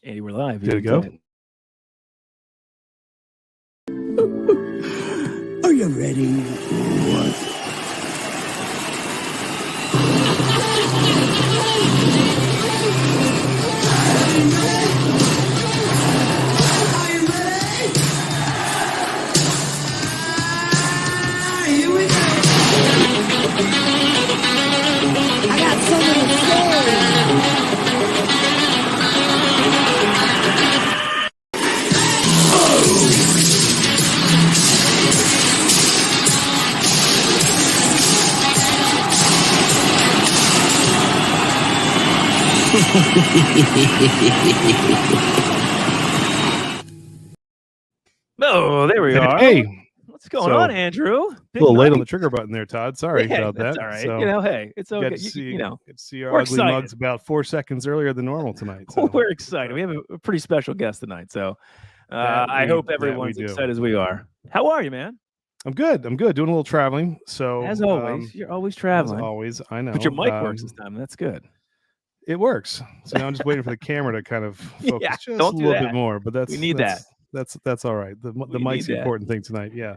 Andy, we're live. Did it go? Are you ready? What? Here we go. I got something to say. Oh, there we are. Hey, what's going on, Andrew? A little late on the trigger button there, Todd. Sorry about that. That's all right. So, Hey, it's okay. Get to see, get to see our we're ugly excited. mugs about 4 seconds earlier than normal tonight. So. We're excited. We have a pretty special guest tonight. So I hope everyone's excited as we are. How are you, man? I'm good. Doing a little traveling. So as always, you're always traveling. As always, I know. But your mic works this time. That's good. It works. So now I'm just waiting for the camera to kind of focus just a little bit more. But we need that. That's all right. The mic's the important thing tonight. Yeah.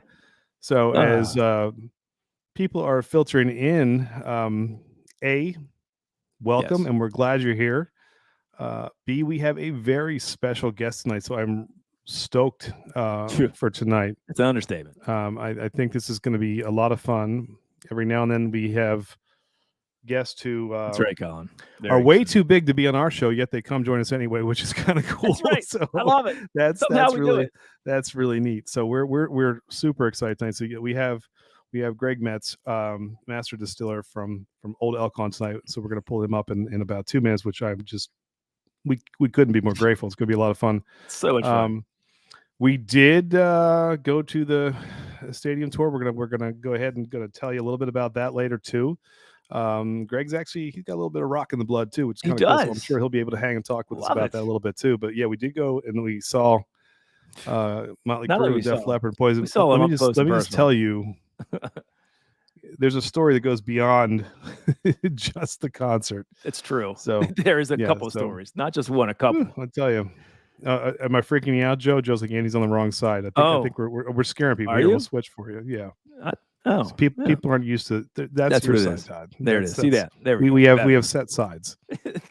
So as people are filtering in, A, welcome, and we're glad you're here. B, we have a very special guest tonight, so I'm stoked for tonight. It's an understatement. I think this is going to be a lot of fun. Every now and then we have guests who that's right, Colin. are way too big to be on our show, yet they come join us anyway, which is kind of cool. That's right. So I love it. That's really neat. So we're super excited tonight. So we have Greg Metze, Master Distiller from Old Elk on tonight. So we're going to pull him up in about 2 minutes, which I'm just we couldn't be more grateful. It's going to be a lot of fun. So much fun. We did go to the stadium tour. We're gonna go ahead and gonna tell you a little bit about that later too. Greg's he's got a little bit of rock in the blood too, which is kind of cool. So I'm sure he'll be able to hang and talk with us about that a little bit too. But yeah, we did go and we saw Motley Crue, Def Leppard, Poison. Let me just tell you, there's a story that goes beyond just the concert. It's true. So there is a couple of stories, not just one, a couple. I'll tell you. Am I freaking you out, Joe? Joe's like, Andy's on the wrong side. I think we're scaring people. Here, we'll switch for you. Yeah. So people aren't used to. That's your side, Todd. There it is. See that? There we have set sides.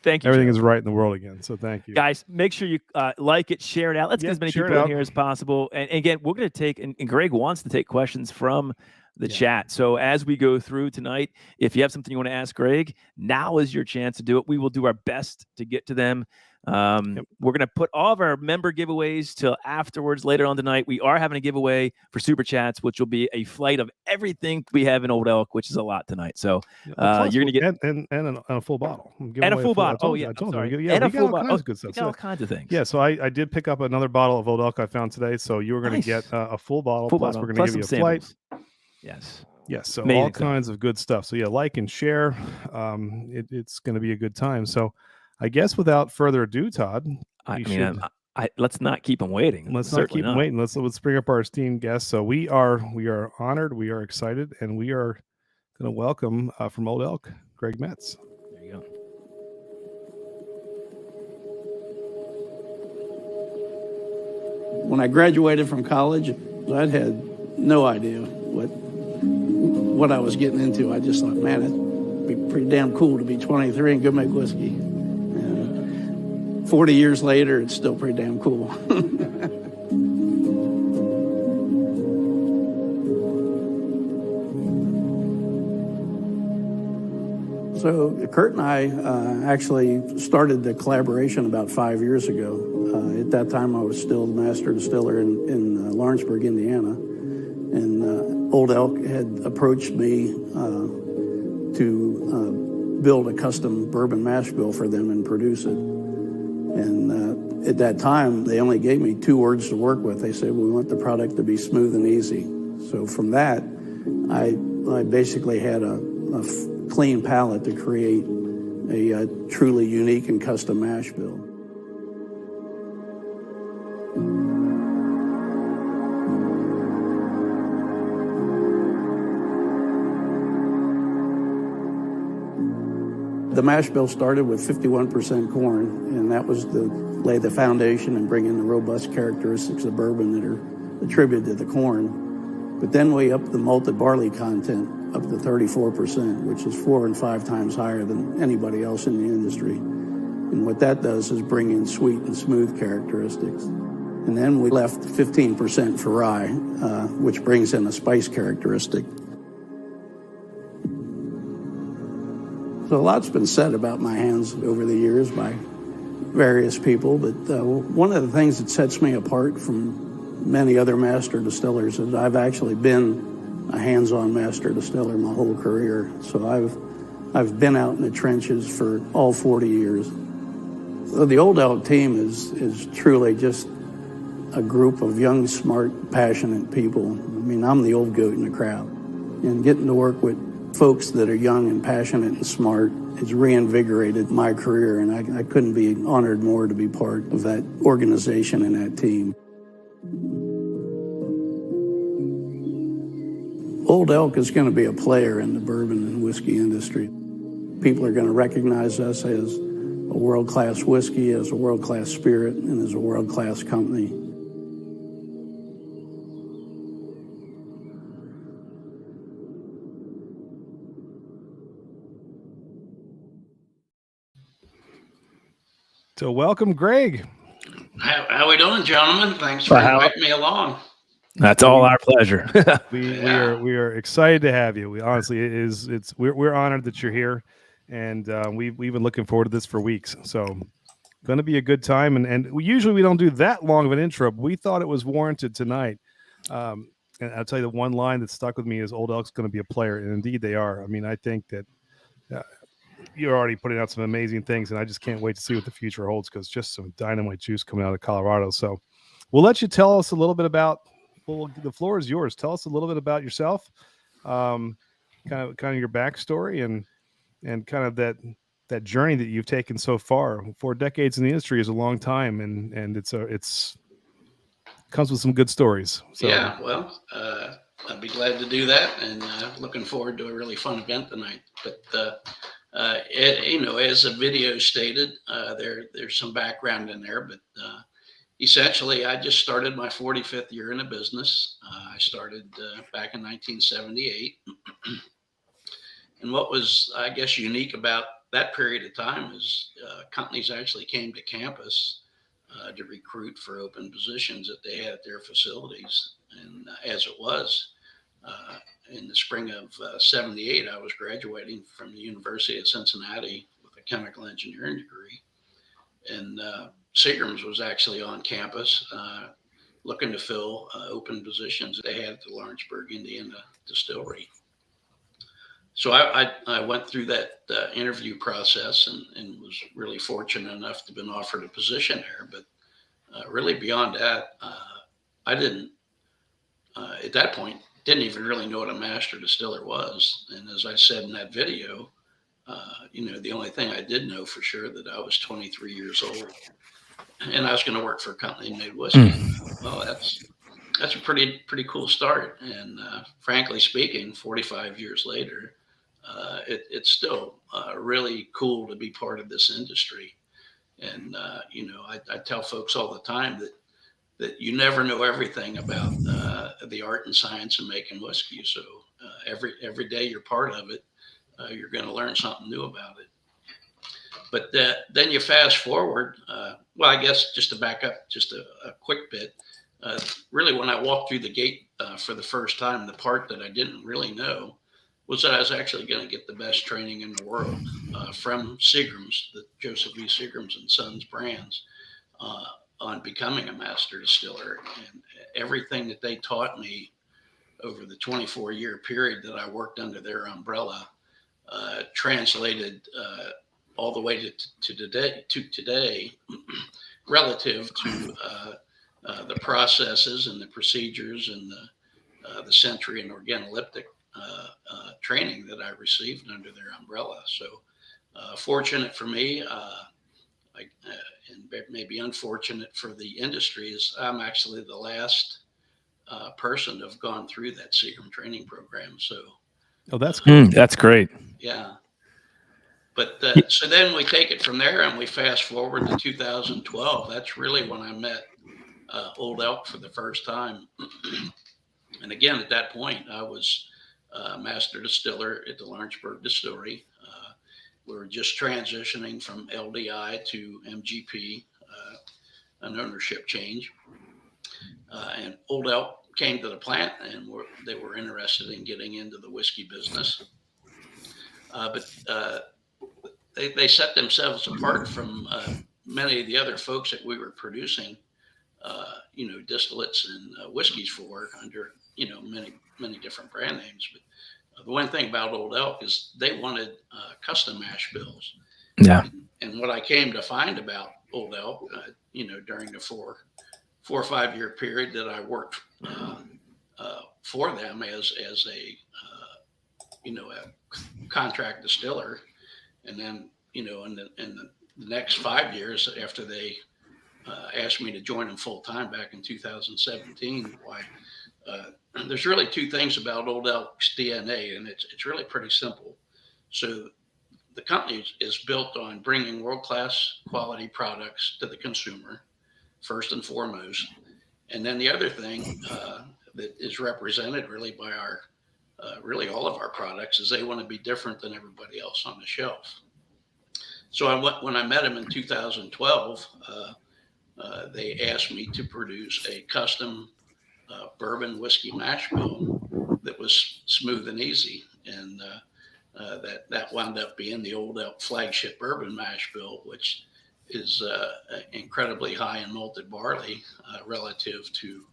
Thank you. Everything is right in the world again. So thank you, guys. Make sure you like it, share it out. Let's get as many people in here as possible. And again, we're going to take and Greg wants to take questions from the chat. So as we go through tonight, if you have something you want to ask Greg, now is your chance to do it. We will do our best to get to them. We're going to put all of our member giveaways till afterwards later on tonight. We are having a giveaway for super chats, which will be a flight of everything we have in Old Elk, which is a lot tonight. So you're going to get and a full bottle and a full bottle. Oh yeah, and a full bottle. Good stuff. All kinds of things. Yeah, so I did pick up another bottle of Old Elk I found today. So you were going to get a full bottle. Plus we're going to give you a flight. Yes. So amazing all kinds of good stuff. So like and share. It's going to be a good time. So I guess without further ado, Todd, let's not keep them waiting. Let's not keep them waiting. Let's bring up our esteemed guests. So we are honored, we are excited, and we are going to welcome from Old Elk, Greg Metze. There you go. When I graduated from college, I had no idea what I was getting into. I just thought, man, it'd be pretty damn cool to be 23 and go make whiskey. And 40 years later, it's still pretty damn cool. So Kurt and I actually started the collaboration about 5 years ago. At that time, I was still the master distiller in Lawrenceburg, Indiana. And Old Elk had approached me to build a custom bourbon mash bill for them and produce it. And at that time, they only gave me 2 words to work with. They said, we want the product to be smooth and easy. So from that, I basically had a clean palate to create a truly unique and custom mash bill. The mash bill started with 51% corn, and that was to lay the foundation and bring in the robust characteristics of bourbon that are attributed to the corn. But then we upped the malted barley content up to 34%, which is 4 and 5 times higher than anybody else in the industry. And what that does is bring in sweet and smooth characteristics. And then we left 15% for rye, which brings in a spice characteristic. So a lot's been said about my hands over the years by various people, but one of the things that sets me apart from many other master distillers is I've actually been a hands-on master distiller my whole career. So I've been out in the trenches for all 40 years. So the Old Elk team is truly just a group of young, smart, passionate people. I mean, I'm the old goat in the crowd, and getting to work with folks that are young and passionate and smart has reinvigorated my career, and I couldn't be honored more to be part of that organization and that team. Old Elk is going to be a player in the bourbon and whiskey industry. People are going to recognize us as a world-class whiskey, as a world-class spirit, and as a world-class company. So welcome, Greg. How we doing, gentlemen? Thanks for inviting me along. That's all our pleasure. we are excited to have you. We honestly, we're honored that you're here, and we've been looking forward to this for weeks. So, going to be a good time. And usually we don't do that long of an intro, but we thought it was warranted tonight. And I'll tell you, the one line that stuck with me is Old Elk's going to be a player, and indeed they are. I mean, I think that you're already putting out some amazing things, and I just can't wait to see what the future holds, because just some dynamite juice coming out of Colorado. So we'll let you tell us a little bit about, the floor is yours. Tell us a little bit about yourself, kind of your backstory, and kind of that journey that you've taken so far. 4 decades in the industry is a long time, and it's comes with some good stories. So yeah, well, I'd be glad to do that, and looking forward to a really fun event tonight. But as the video stated, there's some background in there, but essentially, I just started my 45th year in the business. I started back in 1978. And what was, I guess, unique about that period of time is companies actually came to campus to recruit for open positions that they had at their facilities. And as it was, in the spring of 78, I was graduating from the University of Cincinnati with a chemical engineering degree. And Seagrams was actually on campus looking to fill open positions that they had at the Lawrenceburg, Indiana distillery. So I went through that interview process and was really fortunate enough to have been offered a position there. But really beyond that, I didn't, at that point, didn't even really know what a master distiller was. And as I said in that video, the only thing I did know for sure that I was 23 years old and I was going to work for a company that made whiskey. Well, that's a pretty cool start. And frankly speaking, 45 years later, it's still really cool to be part of this industry. And, I tell folks all the time that you never know everything about the art and science of making whiskey. So every day you're part of it, you're going to learn something new about it. But then you fast forward. Well, I guess just to back up just a quick bit, really when I walked through the gate for the first time, the part that I didn't really know was that I was actually going to get the best training in the world from Seagrams, the Joseph V. Seagrams and Sons brands, on becoming a master distiller. And everything that they taught me over the 24-year period that I worked under their umbrella translated all the way to today relative to the processes and the procedures and the century and organoleptic training that I received under their umbrella. So fortunate for me, and maybe unfortunate for the industry, is I'm actually the last person to have gone through that Seagram training program. So that's cool. That's great. Yeah. But so then we take it from there and we fast forward to 2012. That's really when I met Old Elk for the first time. And again, at that point, I was Master Distiller at the Lawrenceburg Distillery. We were just transitioning from LDI to MGP, an ownership change. And Old Elk came to the plant and they were interested in getting into the whiskey business. But they set themselves apart from many of the other folks that we were producing, distillates and whiskeys for under, many different brand names. But the one thing about Old Elk is they wanted custom mash bills. Yeah. And what I came to find about Old Elk, during the 4 or 5 year period that I worked for them as a contract distiller, and then in the next 5 years after they asked me to join them full time back in 2017, there's really two things about Old Elk's DNA, and it's really pretty simple. So the company is built on bringing world-class quality products to the consumer first and foremost, and then the other thing that is represented really by our really all of our products is they want to be different than everybody else on the shelf. So when I met them in 2012, they asked me to produce a custom bourbon whiskey mash bill that was smooth and easy, and that wound up being the Old Elk flagship bourbon mash bill, which is incredibly high in malted barley relative to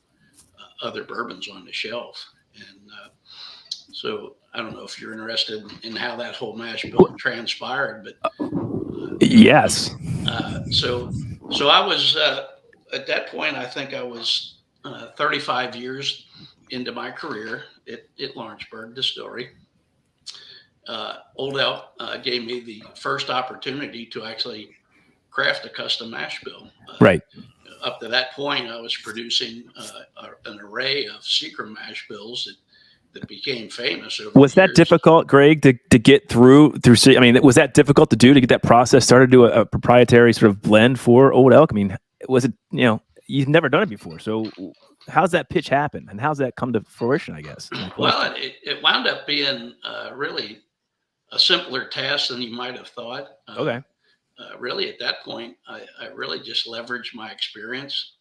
other bourbons on the shelf. And so I don't know if you're interested in how that whole mash bill transpired, but yes. So I was at that point, I think I was 35 years into my career at Lawrenceburg Distillery. Old Elk gave me the first opportunity to actually craft a custom mash bill. Right. Up to that point, I was producing an array of Seagram mash bills that became famous over Was that difficult, Greg, to get through? I mean, was that difficult to do, to get that process started, to do a proprietary sort of blend for Old Elk? I mean, was it, you've never done it before. So how's that pitch happen, and how's that come to fruition, I guess? Well, it wound up being really a simpler task than you might have thought. Okay. Really, at that point, I really just leveraged my experience.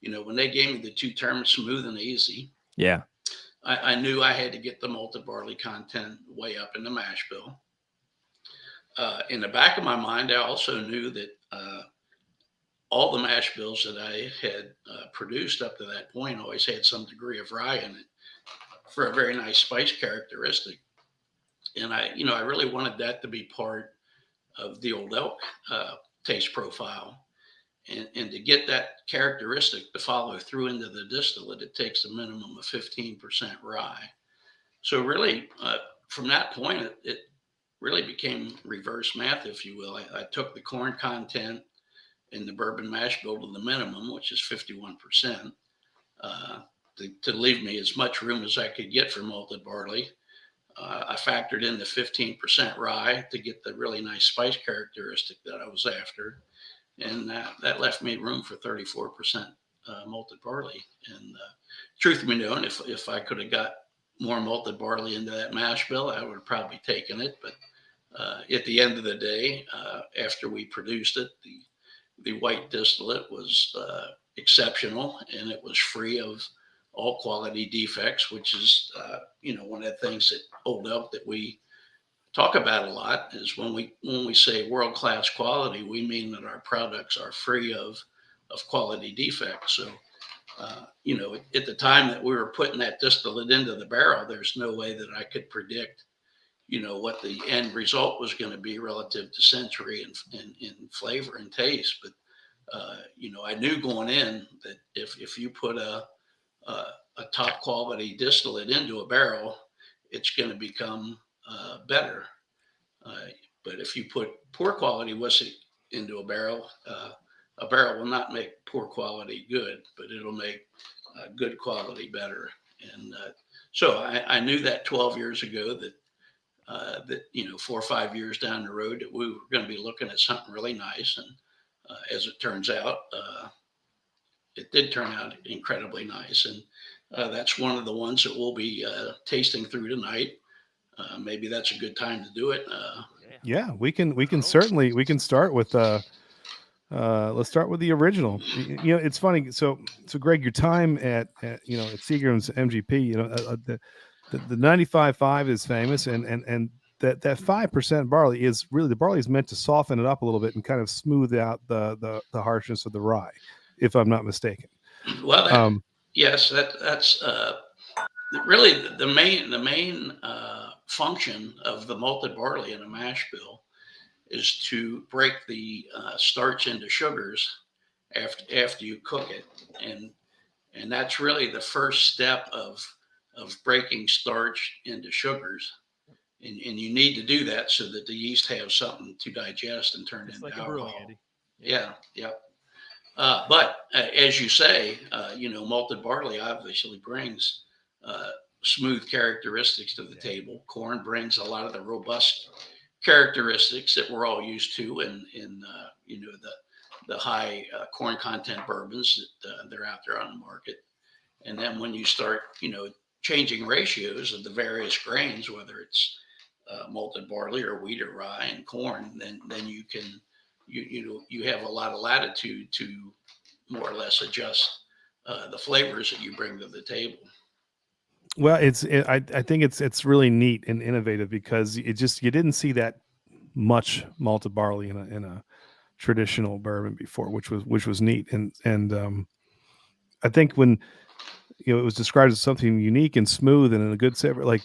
When they gave me the two terms, smooth and easy. Yeah. I knew I had to get the malted barley content way up in the mash bill. In the back of my mind, I also knew that all the mash bills that I had produced up to that point always had some degree of rye in it for a very nice spice characteristic. And I really wanted that to be part of the Old Elk taste profile. And to get that characteristic to follow through into the distillate, it takes a minimum of 15% rye. So really, from that point, it really became reverse math, if you will. I took the corn content in the bourbon mash bill to the minimum, which is 51%, to leave me as much room as I could get for malted barley. I factored in the 15% rye to get the really nice spice characteristic that I was after. And that left me room for 34% malted barley. And truth be known, if I could have got more malted barley into that mash bill, I would have probably taken it. But at the end of the day, after we produced it, the white distillate was exceptional, and it was free of all quality defects, which is one of the things that Old Elk that we talk about a lot is when we say world-class quality, we mean that our products are free of quality defects. So, at the time that we were putting that distillate into the barrel, there's no way that I could predict, what the end result was going to be relative to sensory and flavor and taste. But, I knew going in that if you put a top quality distillate into a barrel, it's going to become better. But if you put poor quality whiskey into a barrel will not make poor quality good, but it'll make good quality better. And so I knew that 12 years ago that that, 4 or 5 years down the road that we were going to be looking at something really nice. And as it turns out, it did turn out incredibly nice. And that's one of the ones that we'll be tasting through tonight. Maybe that's a good time to do it. Yeah, we can certainly, we can start with let's start with the original. It's funny. So Greg, your time at Seagram's MGP, the 95.5 is famous, and that 5% barley is really, the barley is meant to soften it up a little bit and kind of smooth out the harshness of the rye, if I'm not mistaken. Well, yes, that's really the main function of the malted barley in a mash bill is to break the starch into sugars after you cook it, and that's really the first step of breaking starch into sugars, and you need to do that so that the yeast have something to digest and turn into alcohol. Brewing, Andy. Yeah. But as you say, malted barley obviously brings smooth characteristics to the table. Corn brings a lot of the robust characteristics that we're all used to in the high corn content bourbons that they're out there on the market. And then when you start, changing ratios of the various grains, whether it's malted barley or wheat or rye and corn, then you can you have a lot of latitude to more or less adjust the flavors that you bring to the table. Well, I think it's really neat and innovative, because you didn't see that much malted barley in a traditional bourbon before, which was neat. And I think when it was described as something unique and smooth and in a good savor, like,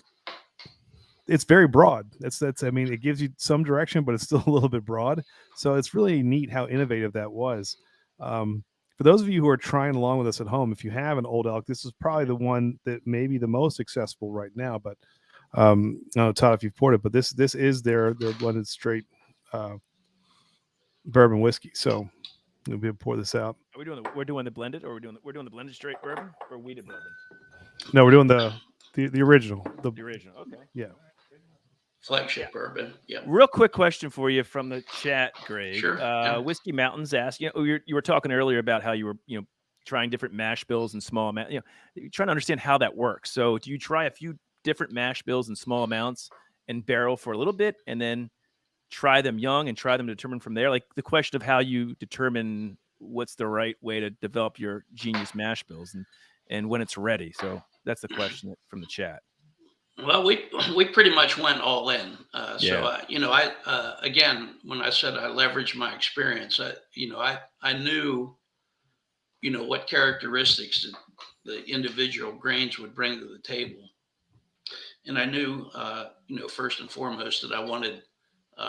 it's very broad. That's I mean, it gives you some direction, but it's still a little bit broad. So it's really neat how innovative that was. For those of you who are trying along with us at home, if you have an Old Elk, this is probably the one that may be the most accessible right now. But I don't know, Todd, if you've poured it, but this is their blended straight bourbon whiskey. So we'll be able to pour this out. Are we're doing the blended, or we're doing the blended straight bourbon or weeded bourbon? No, we're doing the original. The original. Okay. Yeah. Flagship bourbon. Yeah. Real quick question for you from the chat, Greg. Sure. Whiskey Mountains asked, you were talking earlier about how you were, trying different mash bills and small amounts. You're trying to understand how that works. So do you try a few different mash bills in small amounts and barrel for a little bit, and then try them young and try them to determine from there? Like the question of how you determine what's the right way to develop your genius mash bills and when it's ready. So that's the question from the chat. Well, we pretty much went all in. So, again, when I said I leveraged my experience, I knew, what characteristics the individual grains would bring to the table. And I knew, first and foremost, that I wanted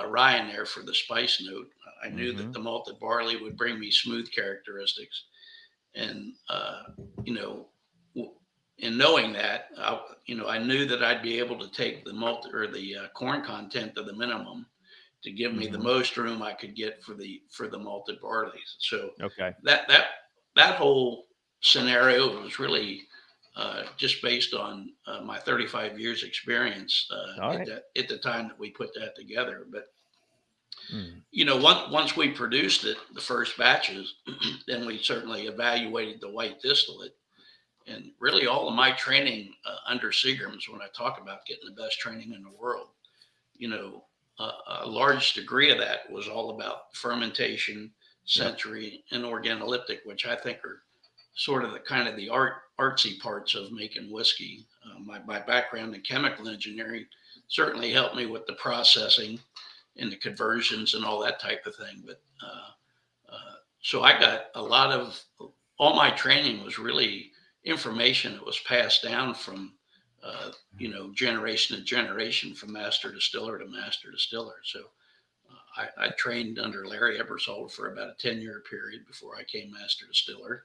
rye in there for the spice note. I knew that the malted barley would bring me smooth characteristics. And, in knowing that, I knew that I'd be able to take the malt or the corn content to the minimum to give me the most room I could get for the malted barley. So that whole scenario was really just based on my 35 years experience at the time that we put that together. But once we produced it, the first batches, then we certainly evaluated the white distillate. And really all of my training under Seagram's, when I talk about getting the best training in the world, a large degree of that was all about fermentation, century, and organoleptic, which I think are sort of the artsy parts of making whiskey. My background in chemical engineering certainly helped me with the processing and the conversions and all that type of thing. But so I got all my training was really information that was passed down from generation to generation, from master distiller to master distiller. So I trained under Larry Ebersold for about a 10-year period before I came master distiller,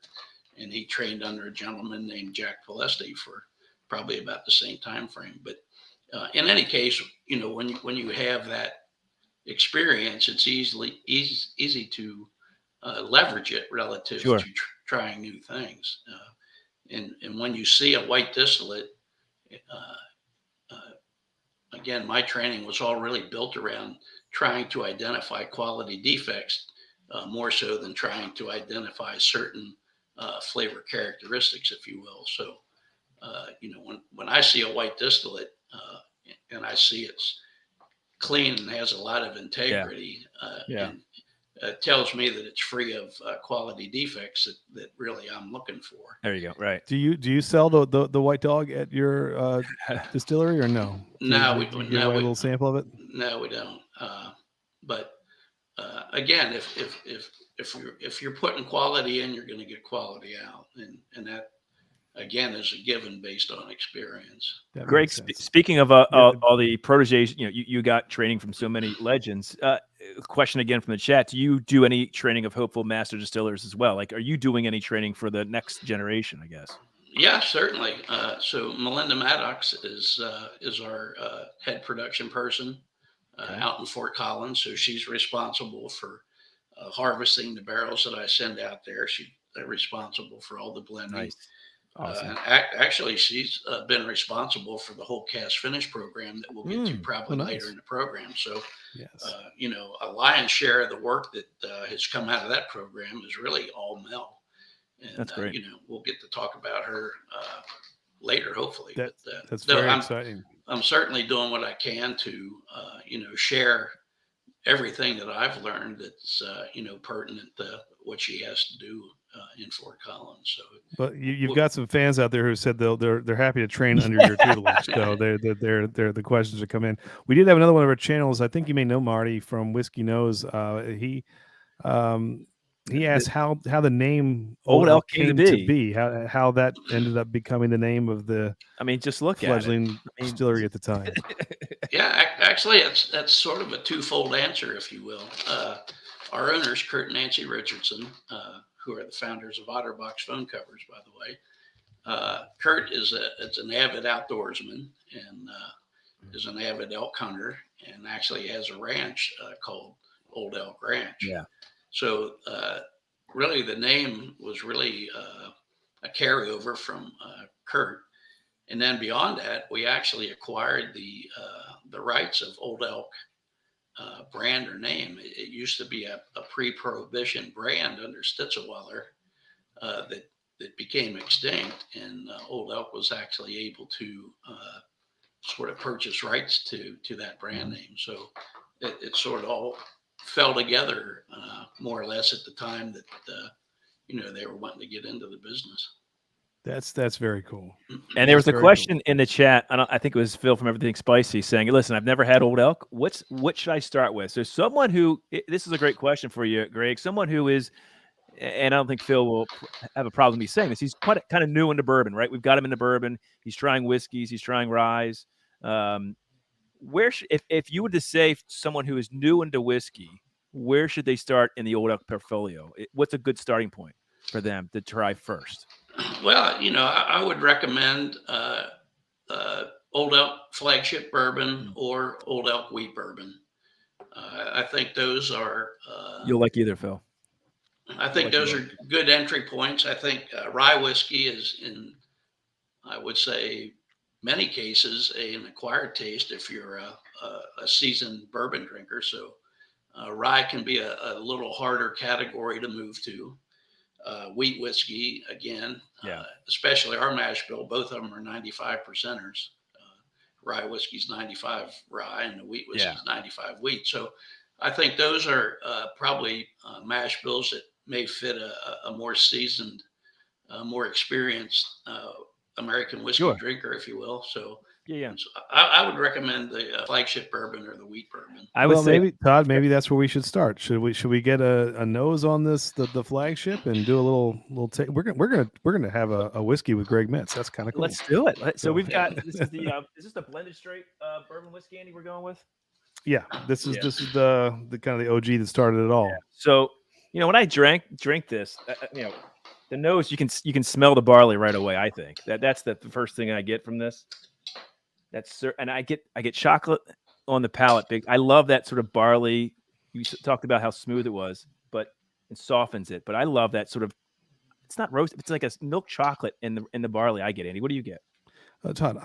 and he trained under a gentleman named Jack Palesti for probably about the same time frame. But in any case, when you have that experience, it's easy to leverage it relative to trying new things. And when you see a white distillate, again, my training was all really built around trying to identify quality defects more so than trying to identify certain flavor characteristics, if you will. So, when I see a white distillate and I see it's clean and has a lot of integrity, and tells me that it's free of quality defects that really I'm looking for. There you go. Right. Do you sell the white dog at your distillery or no? No, we give away a little sample of it. No, we don't. But again, if you're putting quality in, you're going to get quality out, and that again is a given based on experience. Greg, speaking of all the proteges, you got training from so many legends. Question again from the chat: do you do any training of hopeful master distillers as well? Like, are you doing any training for the next generation? I guess. Yeah, certainly. So Melinda Maddox is our head production person out in Fort Collins. So she's responsible for harvesting the barrels that I send out there. She's responsible for all the blending. Nice. Awesome. Actually, she's been responsible for the whole cast finish program that we'll get to probably later in the program. So, yes. A lion's share of the work that has come out of that program is really all Mel. And, that's great. We'll get to talk about her later, hopefully. That's very exciting. I'm certainly doing what I can to, share everything that I've learned that's, pertinent to what she has to do in Fort Collins. So, but you've got some fans out there who said they're happy to train under your tutelage. So they're the questions that come in. We did have another one of our channels. I think you may know Marty from Whiskey Knows. He asked how the name Old Elk came to be. How that ended up becoming the name of the just look fledgling distillery at the time. Yeah, actually, that's sort of a twofold answer, if you will. Our owners, Kurt and Nancy Richardson, who are the founders of Otterbox phone covers, by the way. Kurt is an avid outdoorsman and is an avid elk hunter, and actually has a ranch called Old Elk Ranch. Yeah. So really, the name was really a carryover from Kurt, and then beyond that, we actually acquired the rights of Old Elk brand or name. It used to be a pre-prohibition brand under Stitzelweller that became extinct, and Old Elk was actually able to sort of purchase rights to that brand name. So it sort of all fell together more or less at the time that they were wanting to get into the business. That's very cool. And there was a question in the chat. I think it was Phil from Everything Spicy saying, "Listen, I've never had Old Elk. What should I start with?" So someone who this is a great question for you, Greg. Someone who is, and I don't think Phil will have a problem with me saying this. He's kind of new into bourbon, right? We've got him into bourbon. He's trying whiskeys. He's trying ryes. If you were to say someone who is new into whiskey, where should they start in the Old Elk portfolio? What's a good starting point for them to try first? Well, I would recommend Old Elk Flagship Bourbon or Old Elk Wheat Bourbon. I think those are... You'll like either, Phil. I think those are good entry points. I think Rye Whiskey is, in, I would say, many cases, an acquired taste if you're a seasoned bourbon drinker. So rye can be a little harder category to move to. Wheat whiskey, again, especially our mash bill, both of them are 95 percenters. Rye whiskey's 95 rye and the wheat whiskey's 95 wheat. So I think those are probably mash bills that may fit a more seasoned, more experienced American whiskey drinker, if you will. So so I would recommend the Flagship Bourbon or the Wheat Bourbon. I would say, maybe Todd, maybe that's where we should start. Should we get a nose on this the Flagship and do a little take? We're gonna have a whiskey with Greg Metze. That's kind of cool. Let's do it. So we've got this is this the blended straight bourbon whiskey, Andy? We're going with. Yeah, this is the kind of the OG that started it all. Yeah. So when I drink this, the nose you can smell the barley right away. I think that's the first thing I get from this. And I get chocolate on the palate. Big. I love that sort of barley. You talked about how smooth it was, but it softens it. But I love that sort of. It's not roast. It's like a milk chocolate in the barley. I get, Andy. What do you get? Todd,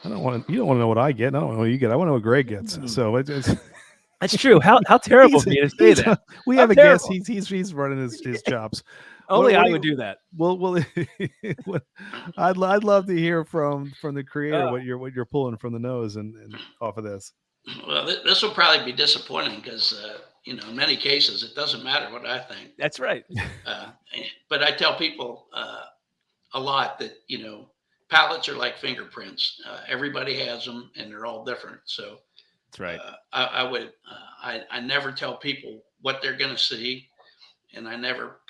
I don't want to. You don't want to know what I get. I don't know what you get. I want to know what Greg gets. So it's that's true. How terrible of me to say that. We have a guest. He's running his chops. Only I would do that. Well, I'd love to hear from the creator what you're pulling from the nose and off of this. Well, this will probably be disappointing because in many cases it doesn't matter what I think. That's right. But I tell people a lot that palates are like fingerprints. Everybody has them, and they're all different. So that's right. I never tell people what they're going to see, and I never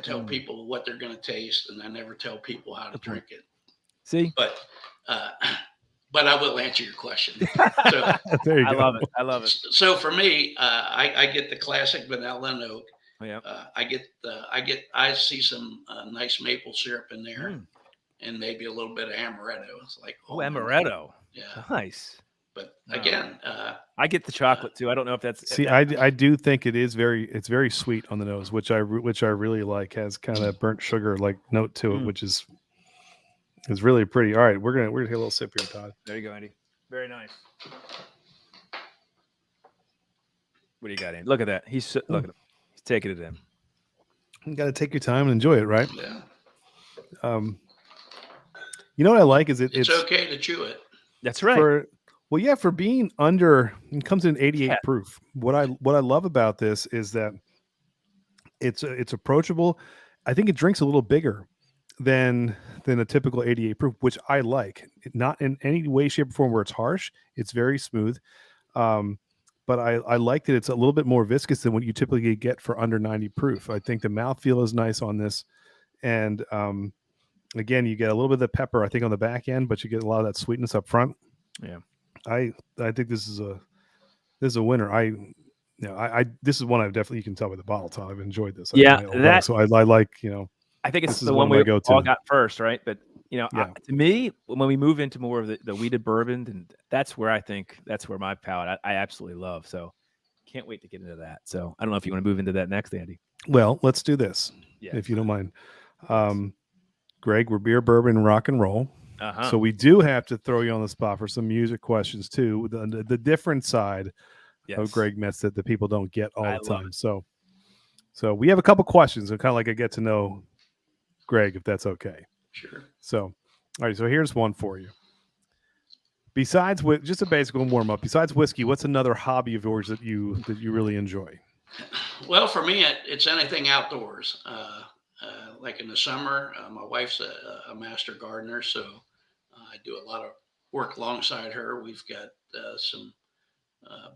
tell people what they're going to taste, and I never tell people how to drink it. See, but I will answer your question. So, there you go. I love it. So for me, I get the classic vanilla and oak. Oh, yeah. I see some nice maple syrup in there, and maybe a little bit of amaretto. It's like amaretto. Yeah, nice. But again, I get the chocolate too. I don't know if that's. See, I do think it's very sweet on the nose, which I really like. Has kind of burnt sugar like note to it, which is really pretty. All right, we're gonna take a little sip here, Todd. There you go, Andy. Very nice. What do you got, Andy? Look at that. Look at him. He's taking it in. You got to take your time and enjoy it, right? Yeah. You know what I like is it's okay to chew it. That's right. For being under, it comes in 88 proof. What I love about this is that it's approachable. I think it drinks a little bigger than a typical 88 proof, which I like. Not in any way, shape, or form where it's harsh. It's very smooth. But I like that it's a little bit more viscous than what you typically get for under 90 proof. I think the mouthfeel is nice on this. And again, you get a little bit of the pepper, I think, on the back end, but you get a lot of that sweetness up front. Yeah. I think this is a winner. This is one I've definitely, you can tell by the bottle, Tom. I've enjoyed this. So I like, I think it's the one we all got first, right? But to me, when we move into more of the weeded bourbon, and that's where my palate I absolutely love. So can't wait to get into that. So I don't know if you want to move into that next, Andy. Well, let's do this, if you don't mind. Greg, we're beer, bourbon, rock and roll. So we do have to throw you on the spot for some music questions too. The different side of Greg Metze that the people don't get all the time. So we have a couple questions and kind of like a get to know Greg, if that's okay. Sure. So, all right. So here's one for you. Besides just a basic warm up. Besides whiskey, what's another hobby of yours that you really enjoy? Well, for me, it's anything outdoors. Like in the summer, my wife's a master gardener, so I do a lot of work alongside her. We've got some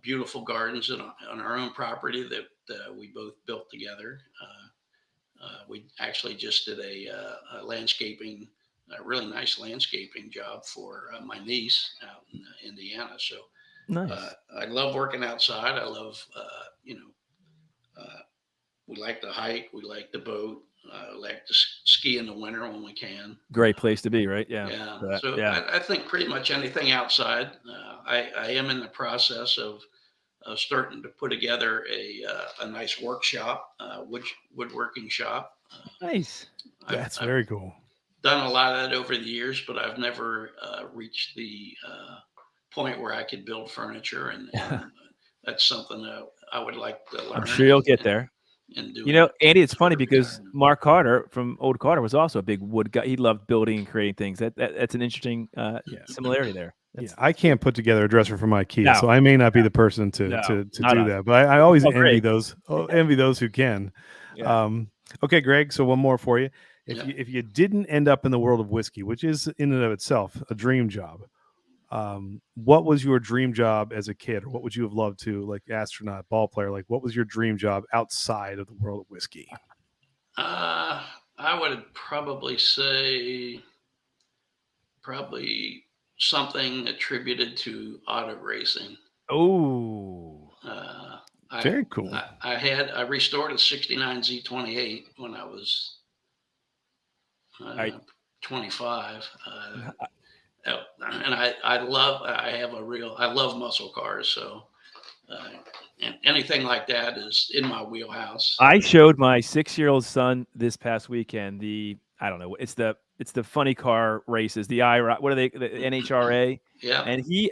beautiful gardens on our own property that we both built together. We actually just did a landscaping, a really nice landscaping job for my niece out in Indiana. So nice. I love working outside. I love, we like to hike. We like to boat. Like to ski in the winter when we can. Great place to be, right? Yeah. Yeah. So I think pretty much anything outside. I am in the process of starting to put together a nice workshop, woodworking shop. Nice. That's very cool. Done a lot of that over the years, but I've never reached the point where I could build furniture, and that's something that I would like to learn. I'm sure you'll get there. Andy, it's funny because Mark Carter from Old Carter was also a big wood guy. He loved building and creating things. That's an interesting similarity there. I can't put together a dresser from IKEA, so I may not be the person to do that. But I always envy those who can. Yeah. Okay, Greg. So one more for you. If you didn't end up in the world of whiskey, which is in and of itself a dream job, what was your dream job as a kid, or what would you have loved to, like astronaut, ball player? Like, what was your dream job outside of the world of whiskey? I would probably say something attributed to auto racing. Oh, very cool. I restored a 69 Z28 when I was 25. And I love muscle cars. So and anything like that is in my wheelhouse. I showed my 6-year-old son this past weekend it's the it's the funny car races, the what are they, the NHRA? Yeah. And he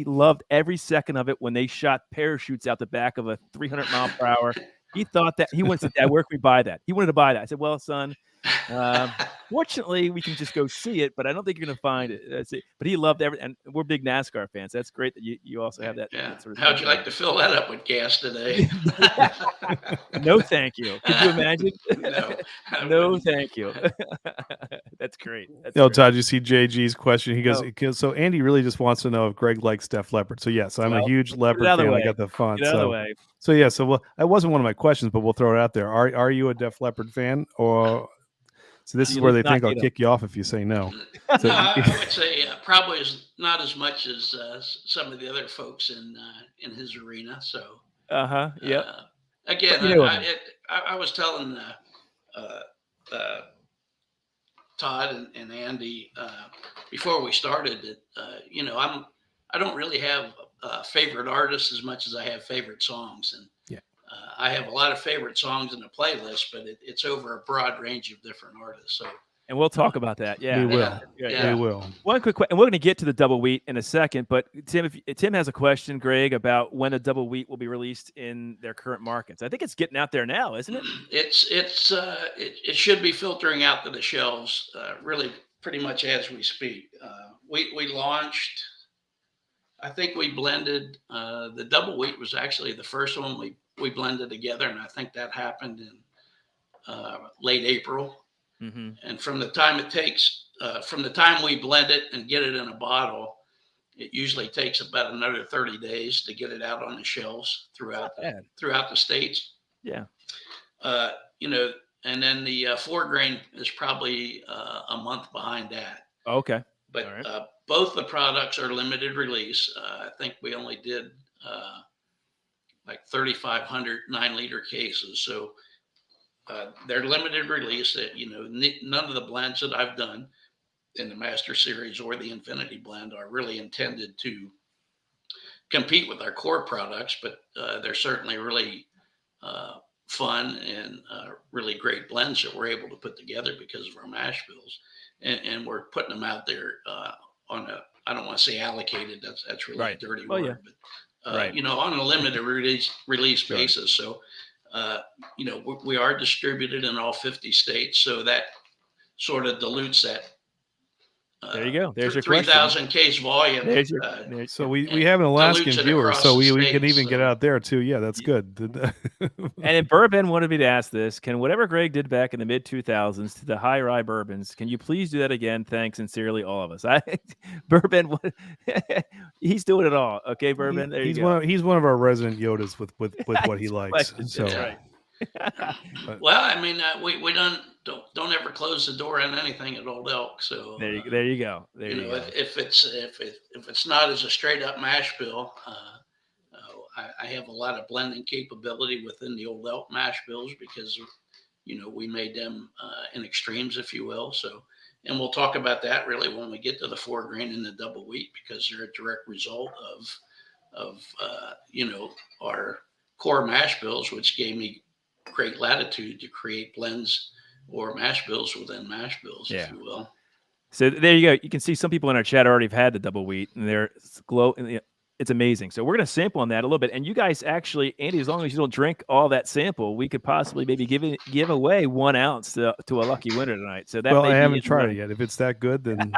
loved every second of it when they shot parachutes out the back of a 300 mile per hour. He thought that he went to Dad, where can we buy that? He wanted to buy that. I said, well, son, fortunately we can just go see it, but I don't think you're going to find it. That's it. But he loved and we're big NASCAR fans. That's great that you also have that. Yeah. That sort of How'd you like to fill that up with gas today? No, thank you. Could you imagine? No, thank you. That's great. Todd, you see JG's question? He goes, so Andy really just wants to know if Greg likes Def Leppard. So yes, I'm a huge Leppard fan. I got the font. So yeah, so that wasn't one of my questions, but we'll throw it out there. Are you a Def Leppard fan, or so this is where they think I'll kick you off if you say no? So, I would say probably not as much as some of the other folks in his arena. So yeah. Again, I was telling Todd and Andy before we started that I don't really have favorite artists as much as I have favorite songs, and I have a lot of favorite songs in the playlist, but it's over a broad range of different artists. So, and we'll talk about that. Yeah, we will. We will. One quick question, and we're going to get to the double wheat in a second. But Tim, Tim has a question, Greg, about when a double wheat will be released in their current markets. I think it's getting out there now, isn't it? It should be filtering out to the shelves really pretty much as we speak. We launched. I think we blended the double wheat was actually the first one we blended together, and I think that happened in late April. Mm-hmm. And from the time from the time we blend it and get it in a bottle, it usually takes about another 30 days to get it out on the shelves throughout the states. Yeah. And then the 4-grain is probably a month behind that. Okay. But both the products are limited release. I think we only did like 3,500 9-liter cases. So they're limited release. None of the blends that I've done in the Master Series or the Infinity Blend are really intended to compete with our core products, but they're certainly really fun and really great blends that we're able to put together because of our mash bills. And we're putting them out there on I don't want to say allocated. That's really a dirty word, but on a limited release basis. So, we are distributed in all 50 states. So that sort of dilutes that. There you go. There's your 3,000 case volume. So we have an Alaskan viewer, so we can even get out there too. Yeah, that's good. And in bourbon, wanted me to ask this: can whatever Greg did back in the mid 2000s to the high rye bourbons, can you please do that again? Thanks, sincerely, all of us. Bourbon, he's doing it all. Okay, bourbon. There you go. He's one of our resident Yodas with what he likes. So. Right. Well, I mean, we don't ever close the door on anything at Old Elk. So there you go. If it's not as a straight up mash bill, I have a lot of blending capability within the Old Elk mash bills because we made them in extremes, if you will. So, and we'll talk about that really when we get to the 4-grain and the double wheat because they're a direct result of our core mash bills, which gave me great latitude to create blends or mash bills within mash bills, if you will. So there you go. You can see some people in our chat already have had the double wheat, and they're it's amazing. So we're going to sample on that a little bit. And you guys actually, Andy, as long as you don't drink all that sample, we could possibly maybe give away 1 ounce to a lucky winner tonight. So that I haven't tried it yet. If it's that good, then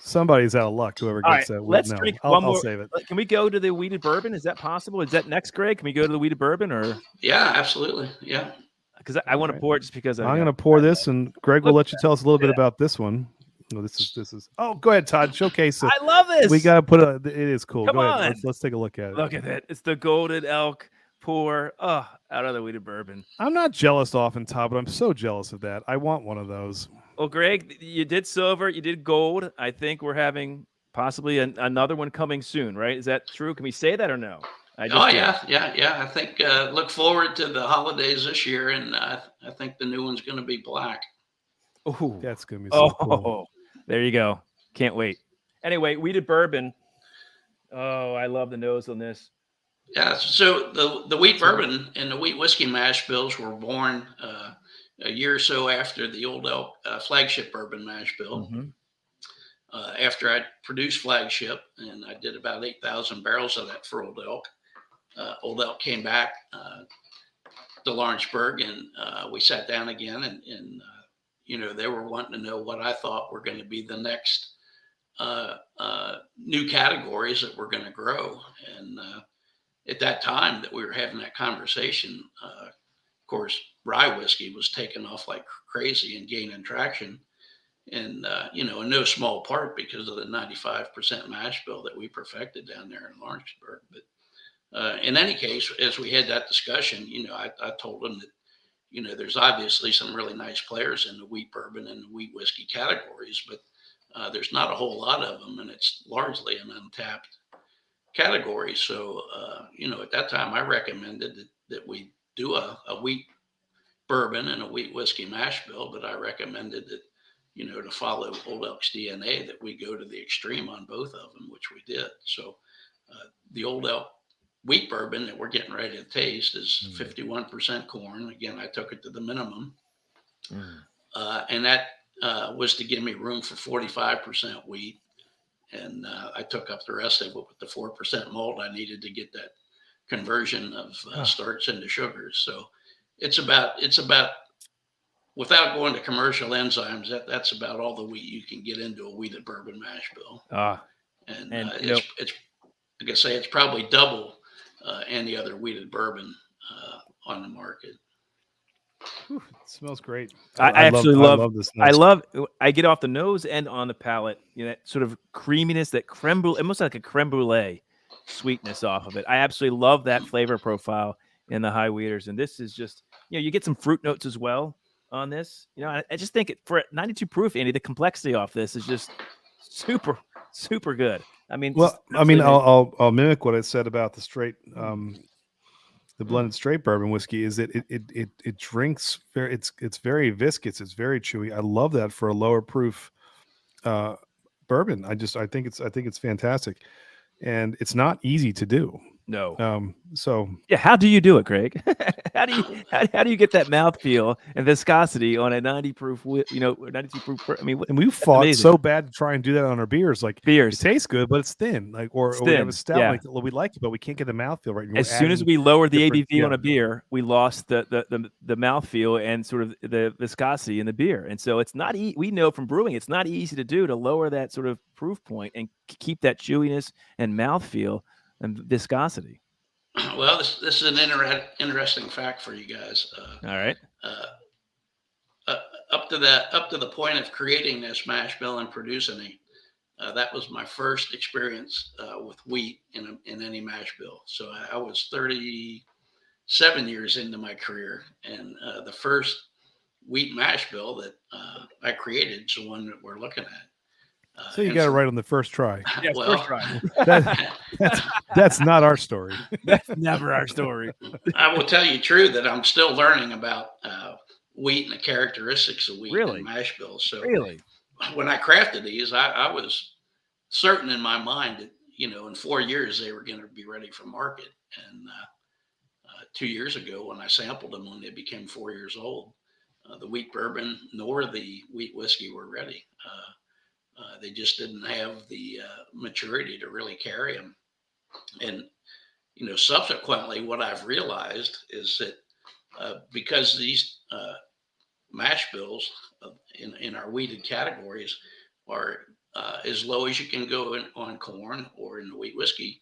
somebody's out of luck. Whoever gets that. Let's drink one more. I'll save it. Can we go to the weeded bourbon? Is that possible? Is that next, Greg? Can we go to the weeded bourbon or? Yeah, absolutely. Yeah. Because I want to pour it just because I'm going to pour this, and Greg will let you tell us a little bit about this one. No, this is. Oh, go ahead, Todd. Showcase it. I love this. We got to put it is cool. Come go on. ahead. Let's take a look at it. Look at it. It's the Golden Elk pour. Out of the weeded bourbon. I'm not jealous often, Todd, but I'm so jealous of that. I want one of those. Well, Greg, you did silver. You did gold. I think we're having possibly another one coming soon, right? Is that true? Can we say that or no? Yeah. I think look forward to the holidays this year, and I think the new one's going to be black. Oh, that's going to be so cool. There you go. Can't wait. Anyway, weeded bourbon. Oh, I love the nose on this. Yeah. So the wheat bourbon and the wheat whiskey mash bills were born a year or so after the Old Elk flagship bourbon mash bill. After I produced flagship, and I did about 8,000 barrels of that for Old Elk. Old Elk came back to Lawrenceburg, and we sat down again, and they were wanting to know what I thought were going to be the next new categories that were going to grow. And at that time that we were having that conversation, of course, rye whiskey was taking off like crazy and gaining traction. And, in no small part because of the 95% mash bill that we perfected down there in Lawrenceburg. But in any case, as we had that discussion, I told them that, there's obviously some really nice players in the wheat bourbon and the wheat whiskey categories, but there's not a whole lot of them, and it's largely an untapped category. So, at that time, I recommended that we do a wheat bourbon and a wheat whiskey mash bill, but I recommended that, to follow Old Elk's DNA, that we go to the extreme on both of them, which we did. So the Old Elk wheat bourbon that we're getting ready to taste is 51% corn. Again, I took it to the minimum. And that was to give me room for 45% wheat. And I took up the rest of it with the 4% malt I needed to get that conversion of starch into sugars. So it's about, without going to commercial enzymes, that's about all the wheat you can get into a wheated bourbon mash bill. And it's like I say, it's probably double any other wheated bourbon on the market. Whew, it smells great. I love this. I get off the nose and on the palate, that sort of creaminess, that creme brulee, almost like a creme brulee sweetness off of it. I absolutely love that flavor profile in the high wheaters. And this is just, you get some fruit notes as well on this. I just think for 92 proof, Andy, the complexity off this is just super, super good. I mean, I'll mimic what I said about the straight, the blended straight bourbon whiskey. Is that it drinks very, it's very viscous, it's very chewy. I love that for a lower proof bourbon. I think it's fantastic, and it's not easy to do. No. So yeah, how do you do it, Craig? how do you get that mouthfeel and viscosity on a 90 proof, 92 proof? I mean, and we fought so bad to try and do that on our beers. Like it tastes good, but it's thin. or we have a stout. Yeah. Like we like it, but we can't get the mouthfeel right. As soon as we lowered the ABV on a beer, we lost the mouthfeel and sort of the viscosity in the beer. And so it's not. We know from brewing, it's not easy to lower that sort of proof point and keep that chewiness and mouthfeel and viscosity. Well, this is an interesting fact for you guys. All right. Up to the point of creating this mash bill and producing it, that was my first experience with wheat in any mash bill. So I was 37 years into my career, and the first wheat mash bill that I created is the one that we're looking at. So you got it right on the first try. Yeah, well, first try. That's not our story. That's never our story. I will tell you true that I'm still learning about wheat and the characteristics of wheat and mash bills. So when I crafted these, I was certain in my mind that, in 4 years they were going to be ready for market. And 2 years ago, when I sampled them when they became 4 years old, the wheat bourbon nor the wheat whiskey were ready. They just didn't have the maturity to really carry them. And, subsequently, what I've realized is that because these mash bills in our wheated categories are as low as you can go on corn, or in the wheat whiskey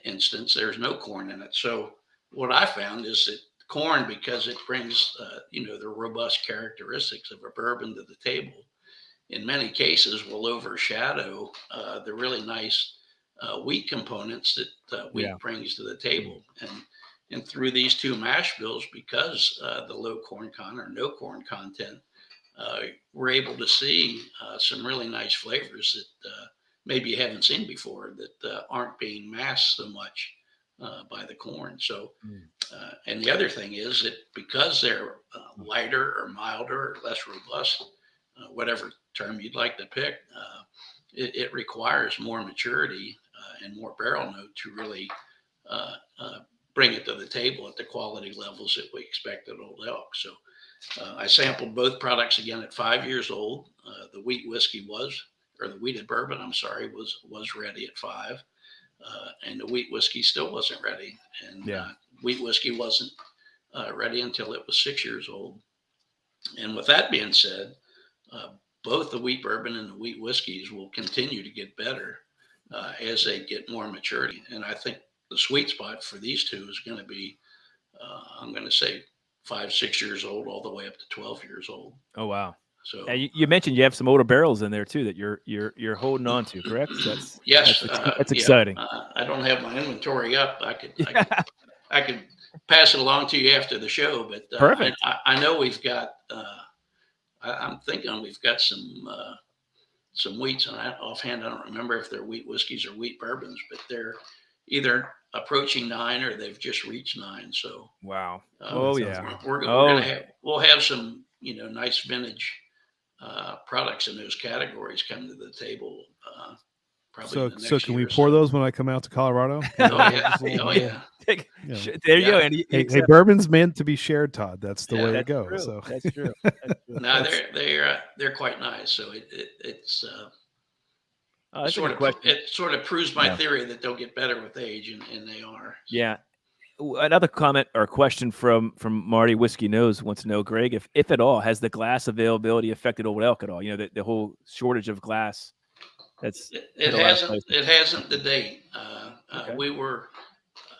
instance, there's no corn in it. So what I found is that corn, because it brings, the robust characteristics of a bourbon to the table, in many cases will overshadow the really nice wheat components that wheat brings to the table. And through these two mash bills, because the low corn or no corn content, we're able to see some really nice flavors that maybe you haven't seen before, that aren't being masked so much by the corn. So, and the other thing is that because they're lighter or milder or less robust, whatever term you'd like to pick, it requires more maturity and more barrel note to really bring it to the table at the quality levels that we expect at Old Elk. So I sampled both products again at 5 years old. The wheat whiskey or the weeded bourbon, I'm sorry, was ready at 5. And the wheat whiskey still wasn't ready. And wheat whiskey wasn't ready until it was 6 years old. And with that being said, both the wheat bourbon and the wheat whiskeys will continue to get better as they get more maturity. And I think the sweet spot for these two is going to be, I'm going to say 5, 6 years old, all the way up to 12 years old. Oh, wow. So you mentioned you have some older barrels in there too that you're holding on to, correct? That's exciting. I don't have my inventory up. I could pass it along to you after the show, but perfect. I know we've got. I'm thinking we've got some wheats, and offhand I don't remember if they're wheat whiskeys or wheat bourbons, but they're either approaching 9 or they've just reached 9. So wow. We'll have some nice vintage products in those categories come to the table. Probably so can we pour those when I come out to Colorado? Oh yeah. There you go. And hey, bourbon's meant to be shared, Todd. That's the way to go. True. So that's true. No, they're quite nice. So it's it sort of proves my theory that they'll get better with age, and they are. So. Yeah. Another comment or question from Marty Whiskey Knows wants to know, Greg, if at all, has the glass availability affected Old Elk at all? The whole shortage of glass. It hasn't to date. Okay. We were.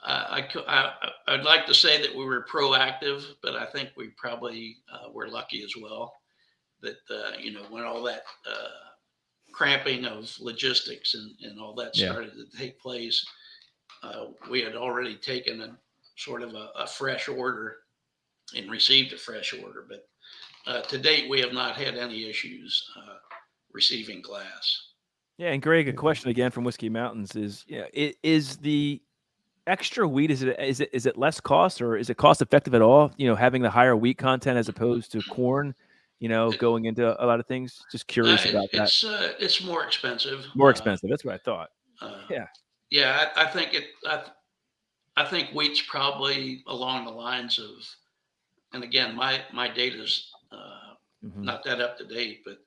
I'd like to say that we were proactive, but I think we probably were lucky as well. That when all that cramping of logistics and all that started to take place, we had already taken a sort of a fresh order and received a fresh order. But to date, we have not had any issues receiving glass. Yeah, and Greg, a question again from Whiskey Mountains is, is the extra wheat, is it less cost, or is it cost effective at all? Having the higher wheat content as opposed to corn, going into a lot of things. Just curious about that. It's more expensive. More expensive. That's what I thought. Yeah, I think I think wheat's probably along the lines of, and again, my data's not that up to date, but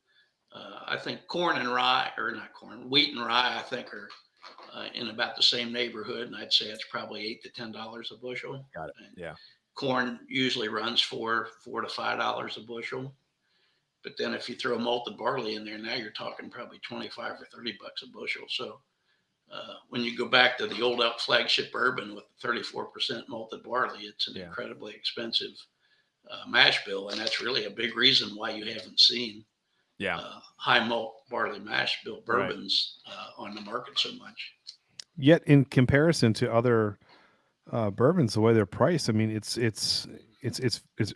I think wheat and rye, I think are in about the same neighborhood, and I'd say it's probably $8 to $10 a bushel. Got it. Yeah. Corn usually runs $4 to $5 a bushel, but then if you throw malted barley in there, now you're talking probably $25 or $30 a bushel. So when you go back to the Old Elk flagship bourbon with 34% malted barley, it's an incredibly expensive mash bill, and that's really a big reason why you haven't seen high malt barley mash bill bourbons on the market so much. Yet in comparison to other bourbons, the way they're priced, I mean, it's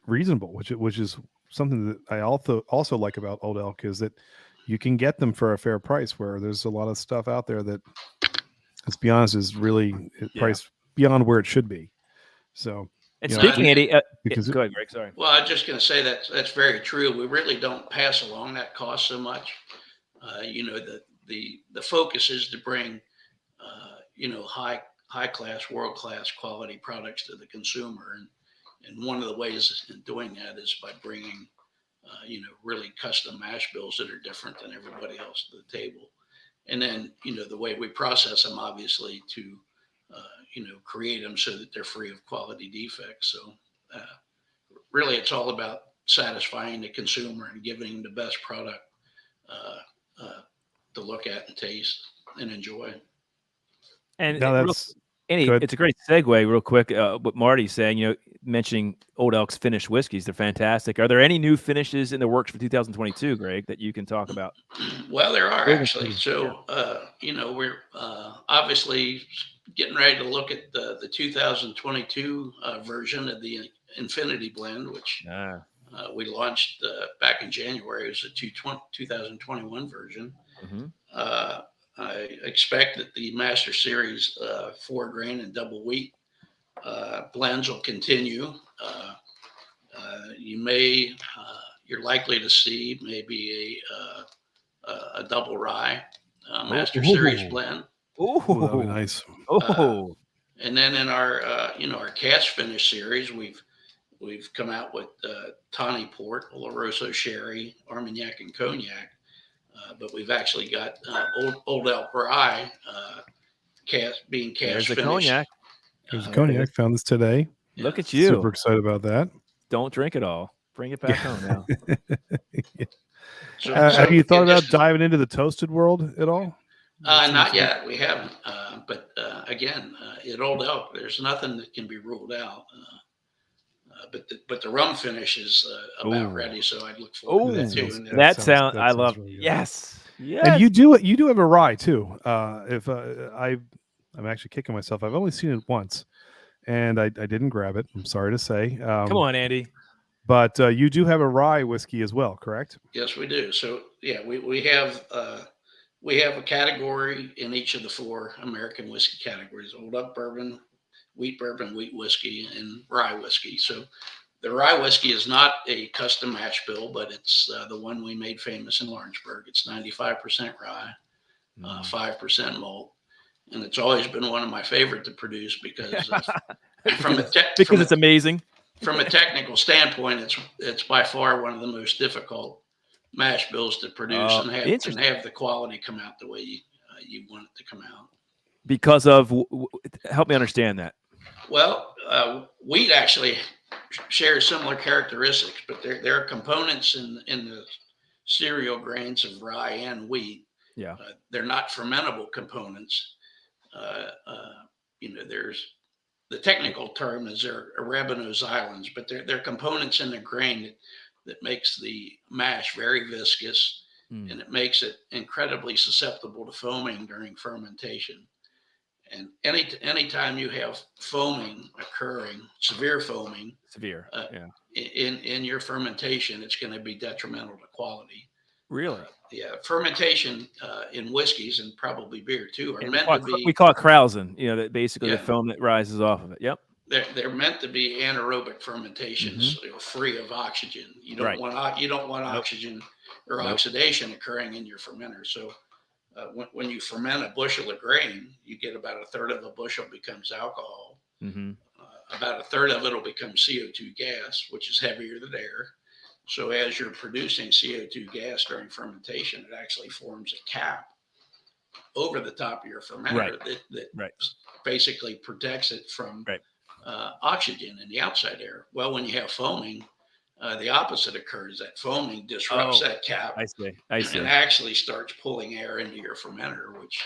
reasonable, which is something that I also like about Old Elk, is that you can get them for a fair price, where there's a lot of stuff out there that, let's be honest, is really priced beyond where it should be. So, and speaking, Eddie, go ahead, Greg. Sorry. Well, I'm just going to say that's very true. We really don't pass along that cost so much. The focus is to bring, high class, world class quality products to the consumer, and one of the ways in doing that is by bringing, really custom mash bills that are different than everybody else at the table. And then, the way we process them, obviously, to, create them so that they're free of quality defects. So really, it's all about satisfying the consumer and giving them the best product to look at and taste and enjoy. And it's a great segue, real quick. What Marty's saying, mentioning Old Elk's finished whiskeys, they're fantastic. Are there any new finishes in the works for 2022, Greg, that you can talk about? Well, there are actually. So, we're obviously getting ready to look at the 2022 version of the Infinity Blend, which we launched back in January. It was a 2021 version. Mm-hmm. I expect that the Master Series 4-grain and double wheat blends will continue. You're likely to see maybe a double rye Master Series blend. Oh, that would be nice. And then in our our cask finish series, we've come out with Tawny Port, Oloroso Sherry, Armagnac, and Cognac. But we've actually got Old Elk Rye being cast There's the finished. cognac. There's cognac. Found this today. Look at you. Super excited about that. Don't drink it all. Bring it back home now. Have you thought about diving into the toasted world at all? Not yet. We haven't. But again, at Old Elk, there's nothing that can be ruled out. But the rum finish is about ready, so I'd look forward to that too. That sounds I love. Really yes. And you do have a rye too. I'm actually kicking myself. I've only seen it once, and I didn't grab it. I'm sorry to say. Come on, Andy. But you do have a rye whiskey as well, correct? Yes, we do. So yeah, we have a category in each of the 4 American whiskey categories: Old Elk bourbon, wheat bourbon, wheat whiskey, and rye whiskey. So the rye whiskey is not a custom mash bill, but it's the one we made famous in Lawrenceburg. It's 95% rye, 5% malt, and it's always been one of my favorite to produce because it's amazing. From a technical standpoint, it's by far one of the most difficult mash bills to produce and have the quality come out the way you want it to come out. Because of help me understand that. Well, wheat actually shares similar characteristics, but there are components in the cereal grains of rye and wheat. Yeah, they're not fermentable components. There's the technical term is they're arabinose islands, but they're components in the grain that makes the mash very viscous, and it makes it incredibly susceptible to foaming during fermentation. And anytime you have foaming occurring, severe foaming, in your fermentation, it's going to be detrimental to quality. Really? Yeah, fermentation in whiskeys and probably beer too are meant to be. We call it krausen. That basically the foam that rises off of it. Yep. They're meant to be anaerobic fermentations, free of oxygen. You don't want oxygen or oxidation occurring in your fermenter. So when you ferment a bushel of grain, you get about a third of a bushel becomes alcohol. About a third of it will become CO2 gas, which is heavier than air. So as you're producing CO2 gas during fermentation, it actually forms a cap over the top of your fermenter that basically protects it from oxygen in the outside air. Well, when you have foaming, the opposite occurs. That foaming disrupts that cap. I see. And actually starts pulling air into your fermenter, which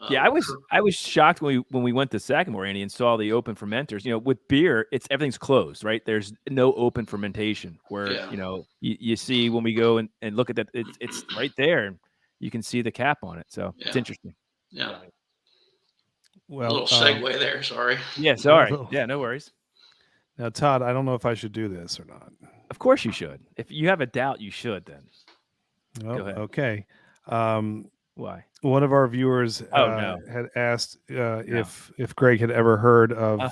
I was shocked when we went to Sagamore, Andy, and saw the open fermenters. With beer, everything's closed, right? There's no open fermentation where you see when we go and look at that, it's right there, and you can see the cap on it. So it's interesting. Yeah. Well, a little segue there. Sorry. Yeah. Sorry. Yeah. No worries. Now, Todd, I don't know if I should do this or not. Of course you should. If you have a doubt, you should then. Oh, go ahead. Okay. Why? One of our viewers had asked if Greg had ever heard of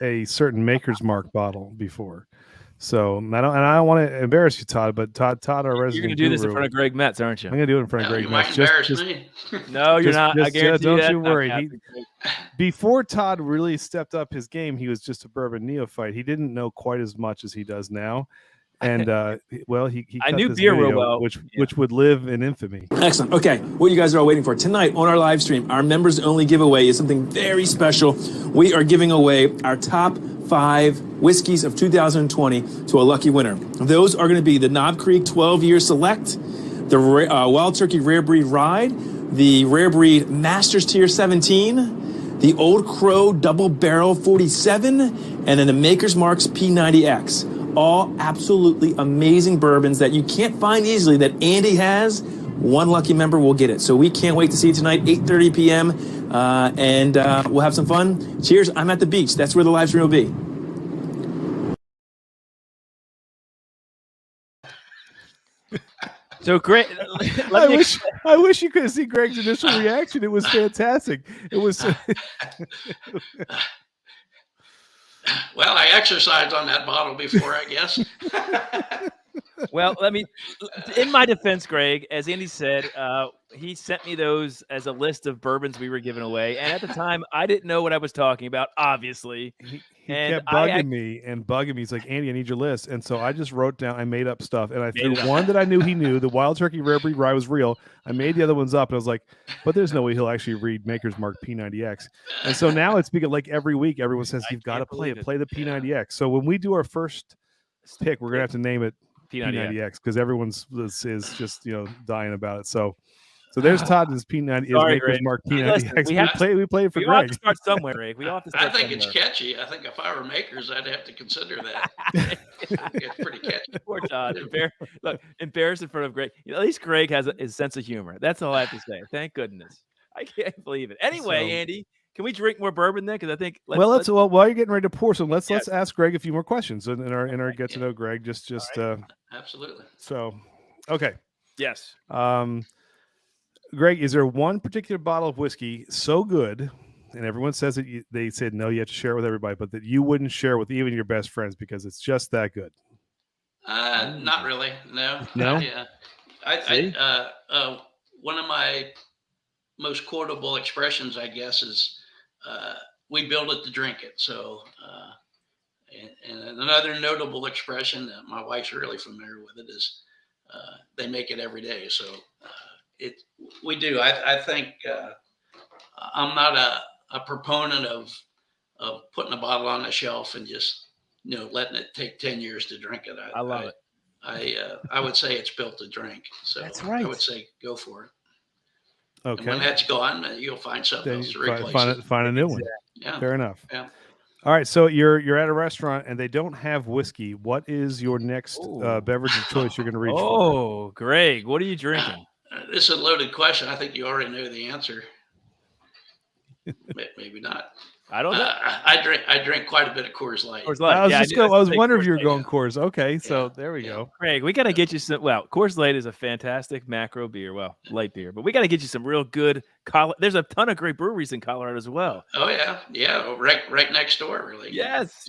a certain Maker's Mark bottle before. So I don't want to embarrass you, Todd, but Todd, our resident you're going to do this in front of Greg Metz, aren't you? I'm going to do it in front of Greg you Metz. Might embarrass me. No, you're not. I guarantee don't you worry. Before Todd really stepped up his game, he was just a bourbon neophyte. He didn't know quite as much as he does now. And he I knew beer real well, which would live in infamy. Excellent. Okay, what you guys are all waiting for tonight on our live stream, our members only giveaway is something very special. We are giving away our top 5 whiskeys of 2020 to a lucky winner. Those are going to be the Knob Creek 12-year Select, the Wild Turkey Rare Breed Ride, the Rare Breed Masters Tier 17, the Old Crow Double Barrel 47, and then the Maker's Mark's P90X. All absolutely amazing bourbons that you can't find easily that Andy has. One lucky member will get it. So we can't wait to see you tonight, 8:30 p.m. And we'll have some fun. Cheers. I'm at the beach. That's where the live stream will be. So great. I wish you could have seen Greg's initial reaction. It was fantastic. It was. Well, I exercised on that bottle before, I guess. Well, in my defense, Greg, as Andy said, he sent me those as a list of bourbons we were giving away, and at the time, I didn't know what I was talking about, obviously. He And kept bugging me and bugging me. He's like, Andy, I need your list. And so I just wrote down, I made up stuff. And I threw one that I knew he knew. The Wild Turkey Rare Breed Rye was real. I made the other ones up. And I was like, but there's no way he'll actually read Maker's Mark P90X. And so now it's because like every week, everyone says, you've got to play it. Play the P90X. So when we do our first pick, we're going to have to name it P90X because everyone's is just, dying about it. So there's Todd and his P90 is Maker's Mark P90X. We play it for Greg. We have to start somewhere, Greg. We have to start I think somewhere. it's catchy. I think if I were Makers, I'd have to consider that. It's pretty catchy. Poor Todd. Embarrassed in front of Greg. At least Greg has his sense of humor. That's all I have to say. Thank goodness. I can't believe it. Anyway, Andy, can we drink more bourbon then? Because I think while you're getting ready to pour some, let's ask Greg a few more questions in our get to know Greg. Just absolutely. So, okay. Yes. Greg, is there one particular bottle of whiskey so good, and everyone says that they said no, you have to share it with everybody, but that you wouldn't share with even your best friends because it's just that good? Not really. No. No. One of my most quotable expressions, I guess, is "We build it to drink it." So, and another notable expression that my wife's really familiar with it is "They make it every day." So. We do. I think I'm not a proponent of putting a bottle on a shelf and just letting it take 10 years to drink it. I love it. I would say it's built to drink. So that's right. I would say go for it. Okay. And when that's gone, you'll find something else to replace it. Find a new one. Yeah. Fair enough. Yeah. All right. So you're at a restaurant and they don't have whiskey. What is your next beverage of choice you're going to reach for? Oh, Greg, what are you drinking? This is a loaded question. I think you already know the answer. Maybe not. I don't know. I drink quite a bit of Coors Light. Coors Light. I was wondering if you were going Coors. Okay, so there we go. Greg, we got to get you some. Well, Coors Light is a fantastic macro beer. Well, light beer, but we got to get you some real good. There's a ton of great breweries in Colorado as well. Oh yeah, right next door, really. Yes.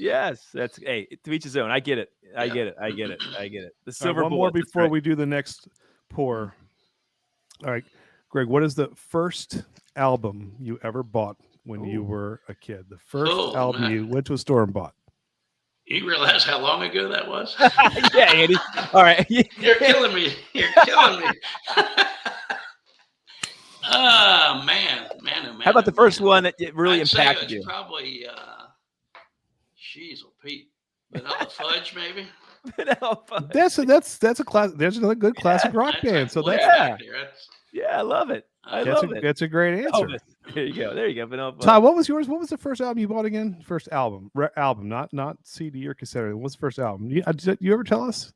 That's to each his own. I get it. I get it. The silver. One more before we do the next pour. All right, Greg, what is the first album you ever bought when you were a kid? The first album you went to a store and bought. You realize how long ago that was? Yeah, Andy. All right. You're killing me. Oh, man. How about the first one that really impacted you? Probably, Pete. Vanilla Fudge, maybe? That's a class. There's another good classic rock band. So I love it. That's a great answer. There you go. Vanilla Fudge. Todd, what was yours? What was the first album you bought again? First album, not CD or cassette. What was the first album? Did you ever tell us?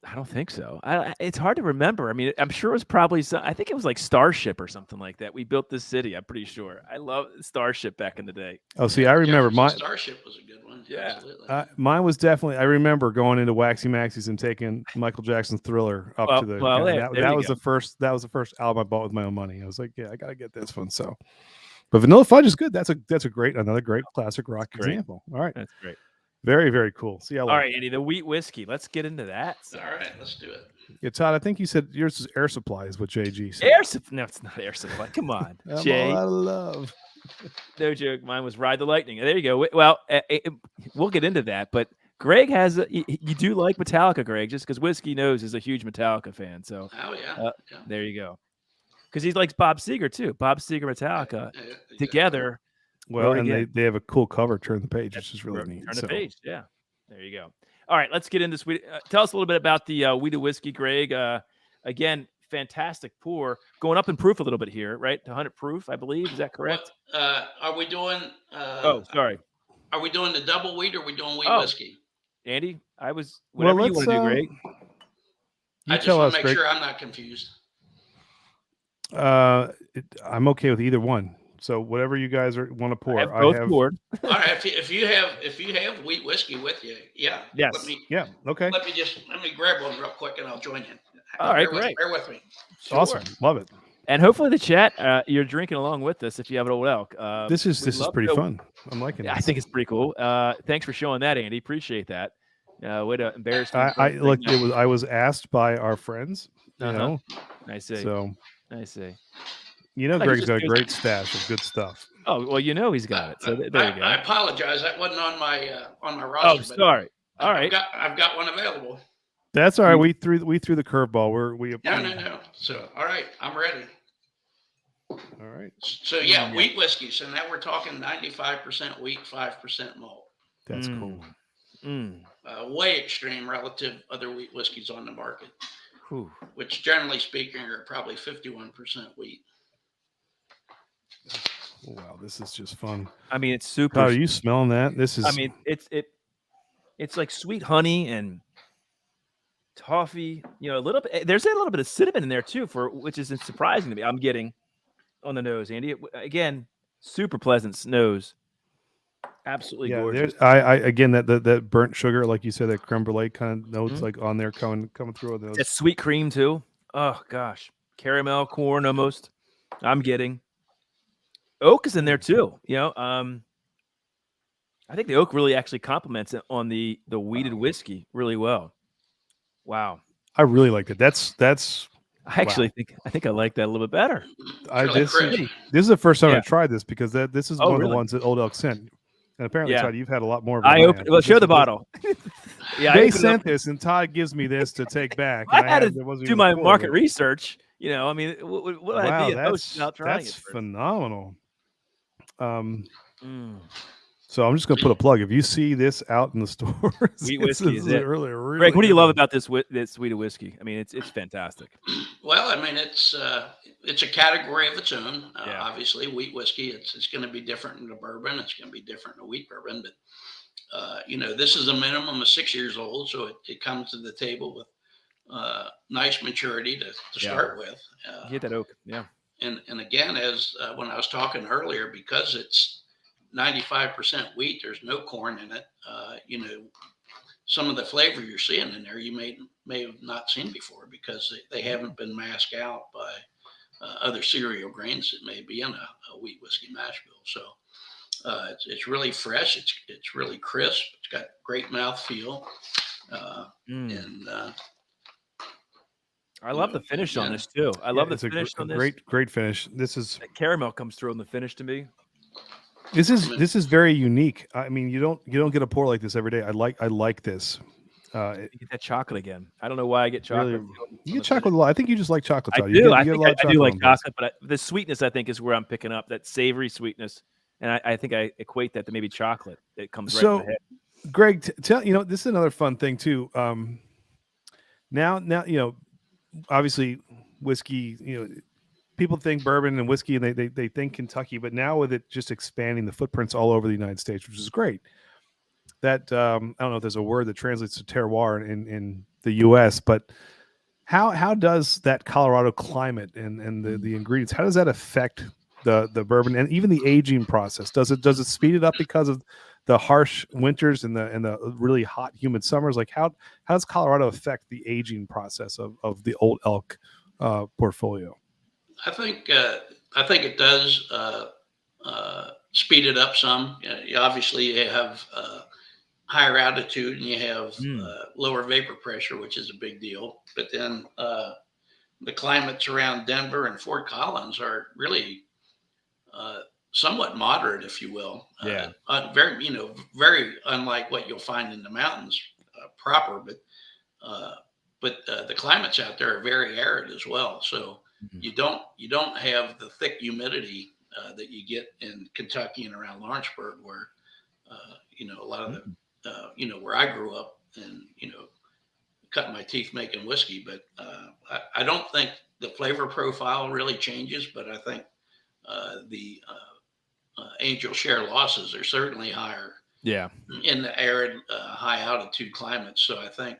I don't think so. It's hard to remember. I mean, I'm sure it was probably I think it was like Starship or something like that. We built this city. I'm pretty sure. I love Starship back in the day. Oh, see, I remember Starship was a good one. Yeah, absolutely. Mine was definitely. I remember going into Waxy Maxie's and taking Michael Jackson's Thriller up to the. That was the first. That was the first album I bought with my own money. I was like, I gotta get this one. So, but Vanilla Fudge is good. That's another great classic rock example. All right, that's great. Very, very cool. See, all right, Andy, the wheat whiskey. Let's get into that. All right, let's do it. Yeah, Todd, I think you said yours is Air Supply, is what JG said. No, it's not Air Supply. Come on, Jay. All out of love. No joke. Mine was Ride the Lightning. There you go. Well, we'll get into that, but Greg has you do like Metallica, Greg, just because Whiskey Knows is a huge Metallica fan. So, there you go. Because he likes Bob Seger too. Bob Seger, Metallica together. Well, and they have a cool cover, Turn the Page, which is really neat. Turn the Page, yeah. There you go. All right, let's get into this. Tell us a little bit about the Weeded Whiskey, Greg. Again, fantastic pour. Going up in proof a little bit here, right? To 100 proof, I believe. Is that correct? Are we doing... sorry. Are we doing the double wheat or are we doing wheat whiskey? Andy, whatever you want to do, Greg. I just want to make sure I'm not confused. I'm okay with either one. So whatever you guys want to pour, I have poured. All right, if you have wheat whiskey with you, Yes. Okay. Let me grab one real quick and I'll join you. All right, great. Bear with me. Sure. Awesome, love it. And hopefully the chat, you're drinking along with us if you have an Old Elk. This is pretty fun. I'm liking it. I think it's pretty cool. Thanks for showing that, Andy. Appreciate that. Way to embarrass me. I was asked by our friends. You know, I see. So I see. You know, Like, Greg's got a great stash of good stuff. Oh well, you know he's got it. So there you go. I apologize. That wasn't on my Oh, roster. sorry. All right. I've got one available. That's all right. We threw the curveball. No. So all right, I'm ready. All right. So yeah, wheat whiskey. So now we're talking 95% wheat, 5% malt. That's cool. Way extreme relative other wheat whiskeys on the market, which generally speaking are probably 51% wheat. Oh, wow, this is just fun. I mean, it's super. Are you smelling that? This is. I mean, it's like sweet honey and toffee. You know, a little bit. There's a little bit of cinnamon in there too, which is surprising to me. I'm getting on the nose, Andy. Again, super pleasant nose. Absolutely gorgeous. I again that burnt sugar, like you said, that creme brulee kind of notes like on there coming through those. It's sweet cream too. Oh gosh, caramel corn almost. I'm getting. Oak is in there too. You know, I think the oak really actually complements it on the weeded whiskey really well. Wow, I really like it. That's. I actually think I like that a little bit better. Really this is the first time I tried this because this is one of the ones that Old Elk sent. And apparently, Todd, you've had a lot more of it. Well, show the bottle. They sent this, and Todd gives me this to take back. I had to do my market research. You know, I mean, what I'd be a host without trying it. That's phenomenal. So I'm just going to put a plug. If you see this out in the stores, wheat whiskey is it. Really Greg, what do you love about this weeded whiskey? I mean, it's fantastic. Well, I mean, it's a category of its own. Obviously, wheat whiskey. It's going to be different in the bourbon. It's going to be different in the wheat bourbon. But you know, this is a minimum of 6 years old, so it comes to the table with nice maturity to start with. Get that oak, And again, as when I was talking earlier, because it's 95% wheat, there's no corn in it. You know, some of the flavor you're seeing in there, you may have not seen before because they haven't been masked out by other cereal grains that may be in a wheat whiskey mash bill. So it's really fresh. It's really crisp. It's got great mouthfeel. And I love the finish on this too. I love the finish on this. Great finish. This is that caramel comes through in the finish to me. This is very unique. I mean, you don't get a pour like this every day. I like this. You get that chocolate again. I don't know why I get chocolate. Really, you get chocolate a lot. I think you just like chocolate. I do. I do like chocolate, but the sweetness I think is where I'm picking up that savory sweetness, and I think I equate that to maybe chocolate. It comes right in my head. Greg, tell this is another fun thing too. Now you know, obviously whiskey. You know, people think bourbon and whiskey, and they think Kentucky, but now with it just expanding the footprints all over the United States, which is great. That I don't know if there's a word that translates to terroir in the U.S., but how does that Colorado climate and the ingredients, how does that affect the bourbon and even the aging process? Does it speed it up because of the harsh winters and the really hot, humid summers? Like how does Colorado affect the aging process of the Old Elk portfolio? I think it does speed it up some. Obviously, you have higher altitude and you have lower vapor pressure, which is a big deal. But then the climates around Denver and Fort Collins are really somewhat moderate, if you will. Very unlike what you'll find in the mountains proper. But the climates out there are very arid as well. So you don't have the thick humidity that you get in Kentucky and around Lawrenceburg, where a lot of the where I grew up and cut my teeth making whiskey. But I don't think the flavor profile really changes. But I think the angel share losses are certainly higher. Yeah, in the arid, high altitude climates. So I think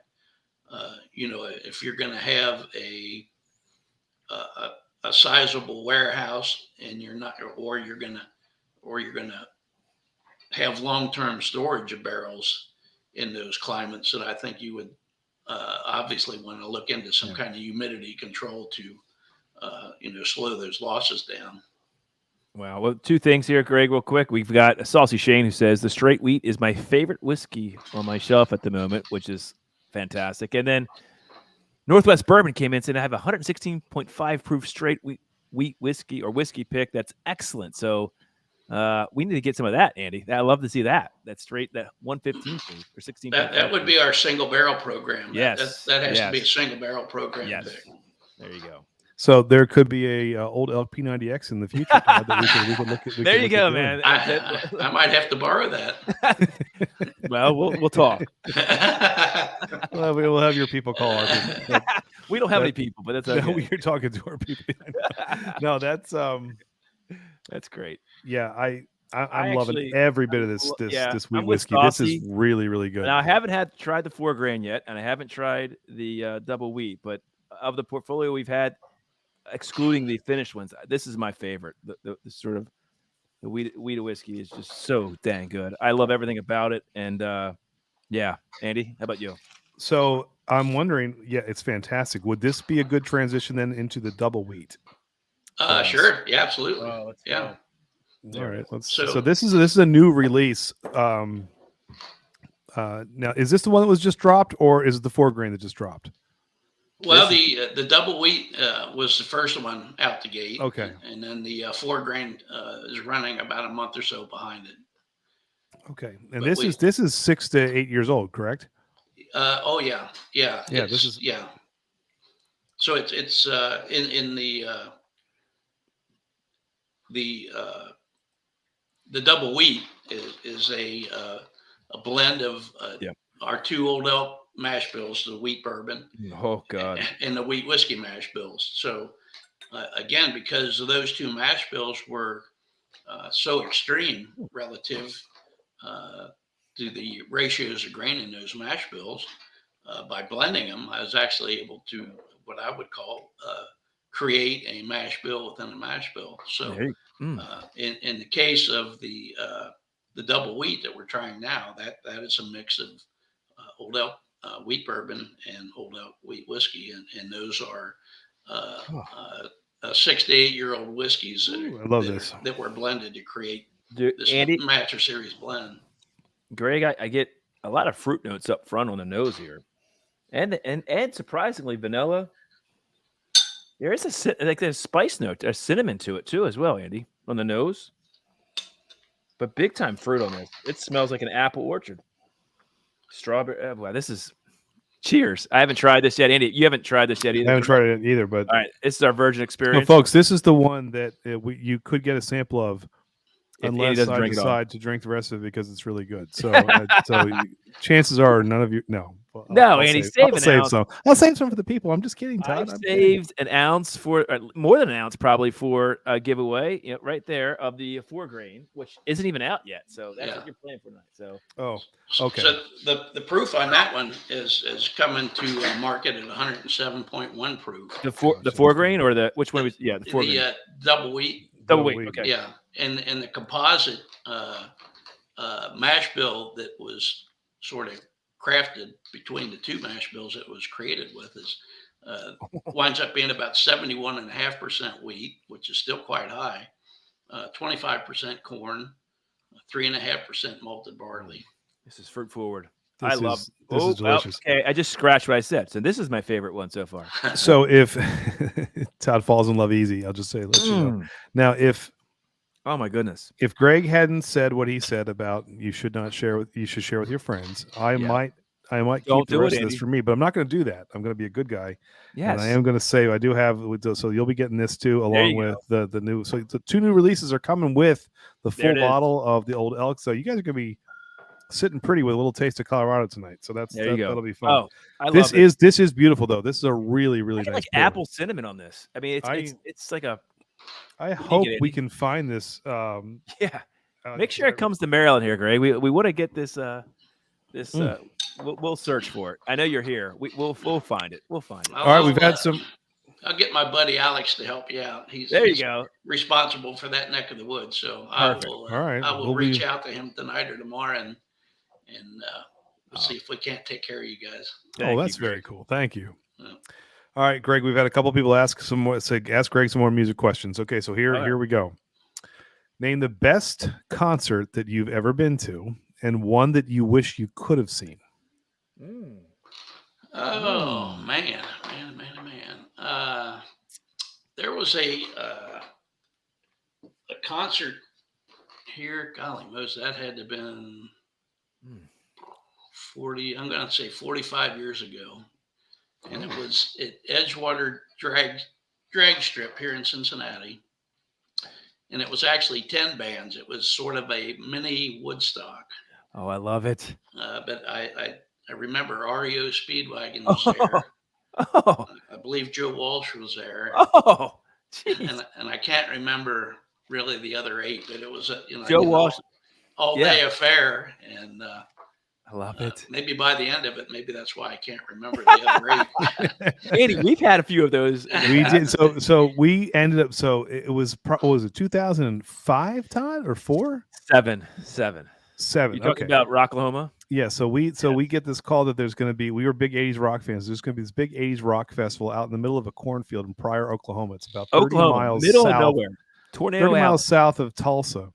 if you're going to have a sizable warehouse and you're going to have long-term storage of barrels in those climates, and I think you would obviously want to look into some kind of humidity control to slow those losses down. Wow. Well, two things here, Greg, real quick. We've got a Saucy Shane who says the straight wheat is my favorite whiskey on my shelf at the moment, which is fantastic. And then Northwest Bourbon came in saying I have a 116.5 proof straight wheat whiskey or whiskey pick. That's excellent. So we need to get some of that, Andy. I love to see that. That straight, that 115 proof or 16. That would be our single barrel program. Yes. That has to be a single barrel program. Yes. Pick. There you go. So there could be a Old Elk P90X in the future. That we could look at. There you go, man. I might have to borrow that. Well, we'll talk. Well, we'll have your people call our people. We don't have any people, but that's okay. No, you're talking to our people. No, that's great. Yeah, I'm I loving actually- every bit of this wheat I'm with whiskey. This is Saucy. really, really good. Now I haven't tried the 4 grain yet, and I haven't tried the double wheat. But of the portfolio we've had, excluding the finished ones, this is my favorite. The sort of the wheat whiskey is just so dang good. I love everything about it. And yeah, Andy, how about you? So I'm wondering, yeah, it's fantastic. Would this be a good transition then into the double wheat? Sure. Yeah, absolutely. Yeah. All right. So- So this is a new release. Now, is this the one that was just dropped, or is it the 4 grain that just dropped? Well, the double wheat was the first one out the gate. Okay. And then the 4 grain is running about a month or so behind it. Okay. And But this is 6 to 8 years old, correct? Oh yeah. Yeah, this is- yeah. So it's in the double wheat is a blend of our 2 Old Elk mash bills, the wheat bourbon, Oh God. and the wheat whiskey mash bills. So again, because of those 2 mash bills were so extreme relative to the ratios of grain in those mash bills, by blending them, I was actually able to what I would call create a mash bill within a mash bill. So in the case of the double wheat that we're trying now, that is a mix of Old Elk wheat bourbon and Old Elk wheat whiskey, and those are 6 to 8 year old whiskeys that were blended to create this Andy, Master Series blend. Greg, I get a lot of fruit notes up front on the nose here, and surprisingly vanilla. There is a spice note, a cinnamon to it too, as well, Andy, on the nose. But big time fruit on this. It smells like an apple orchard. Strawberry. Wow, this is. Cheers! I haven't tried this yet, Andy. You haven't tried this yet either. I haven't tried it either, but all right, this is our virgin experience, folks. This is the one that you could get a sample of, if unless Andy doesn't I drink it all. decide to drink the rest of it because it's really good. So, chances are none of you. No, No, Andy, save an ounce. some. I'll save some for the people. I'm just kidding, Todd. I saved an ounce for more than an ounce, probably for a giveaway. Right there of the 4 grain, which isn't even out yet. So that's what you're playing for tonight. So okay. So the proof on that one is coming to market at 107.1 proof. the 4 grain or the which one was the 4 grain? The double wheat. Double wheat. Okay. Yeah, and the composite mash bill that was sort of crafted between the 2 mash bills it was created with is winds up being about 71.5% wheat, which is still quite high, 25% corn, 3.5% malted barley. This is fruit forward. This is delicious. Okay, I just scratched what I said. So this is my favorite one so far. So if Todd falls in love easy, I'll just say, let you know. Now, Oh my goodness! if Greg hadn't said what he said about you should share with your friends, I might keep the rest of this for me, but I'm not going to do that. I'm going to be a good guy. Yes, and I am going to say I do have. So you'll be getting this too, along with the new. So the 2 new releases are coming with the full bottle of the Old Elk. So you guys are going to be sitting pretty with a little taste of Colorado tonight. So that'll be fun. Oh, I this love it. This is beautiful though. This is a really really nice. Like bourbon. apple cinnamon on this. I mean, it's like a. I hope we can find this. Make sure it comes to Maryland here, Greg. We want to get this. We'll search for it. I know you're here. We'll find it. We'll find it. All right, we've had some. I'll get my buddy Alex to help you out. He's go. Responsible for that neck of the woods. So I will. All right, I will reach out to him tonight or tomorrow, and we'll see if we can't take care of you guys. That's very cool. Thank you. Yeah. All right, Greg. We've had a couple people ask Greg some more music questions. Okay, so here we go. Name the best concert that you've ever been to, and one that you wish you could have seen. Oh man, there was a concert here. Golly, most that had to have been 40. I'm going to say 45 years ago, and it was at Edgewater Drag Strip here in Cincinnati. And it was actually 10 bands. It was sort of a mini Woodstock. Oh, I love it. But I remember REO Speedwagon was there. Oh, I believe Joe Walsh was there. oh, geez. And I can't remember really the other 8, but it was Joe Walsh all day affair. And I love it. Maybe by the end of it, maybe that's why I can't remember the other 8. Andy, we've had a few of those. We did. So we ended up. So it was. What was it? 2005, Todd, or 4? 7. You talking about Rocklahoma? Yeah. So we get this call that there's going to be. We were big 80s rock fans. There's going to be this big 80s rock festival out in the middle of a cornfield in Pryor, Oklahoma. It's about 30 miles middle south, of nowhere. Tornado 30 Alley. miles south of Tulsa.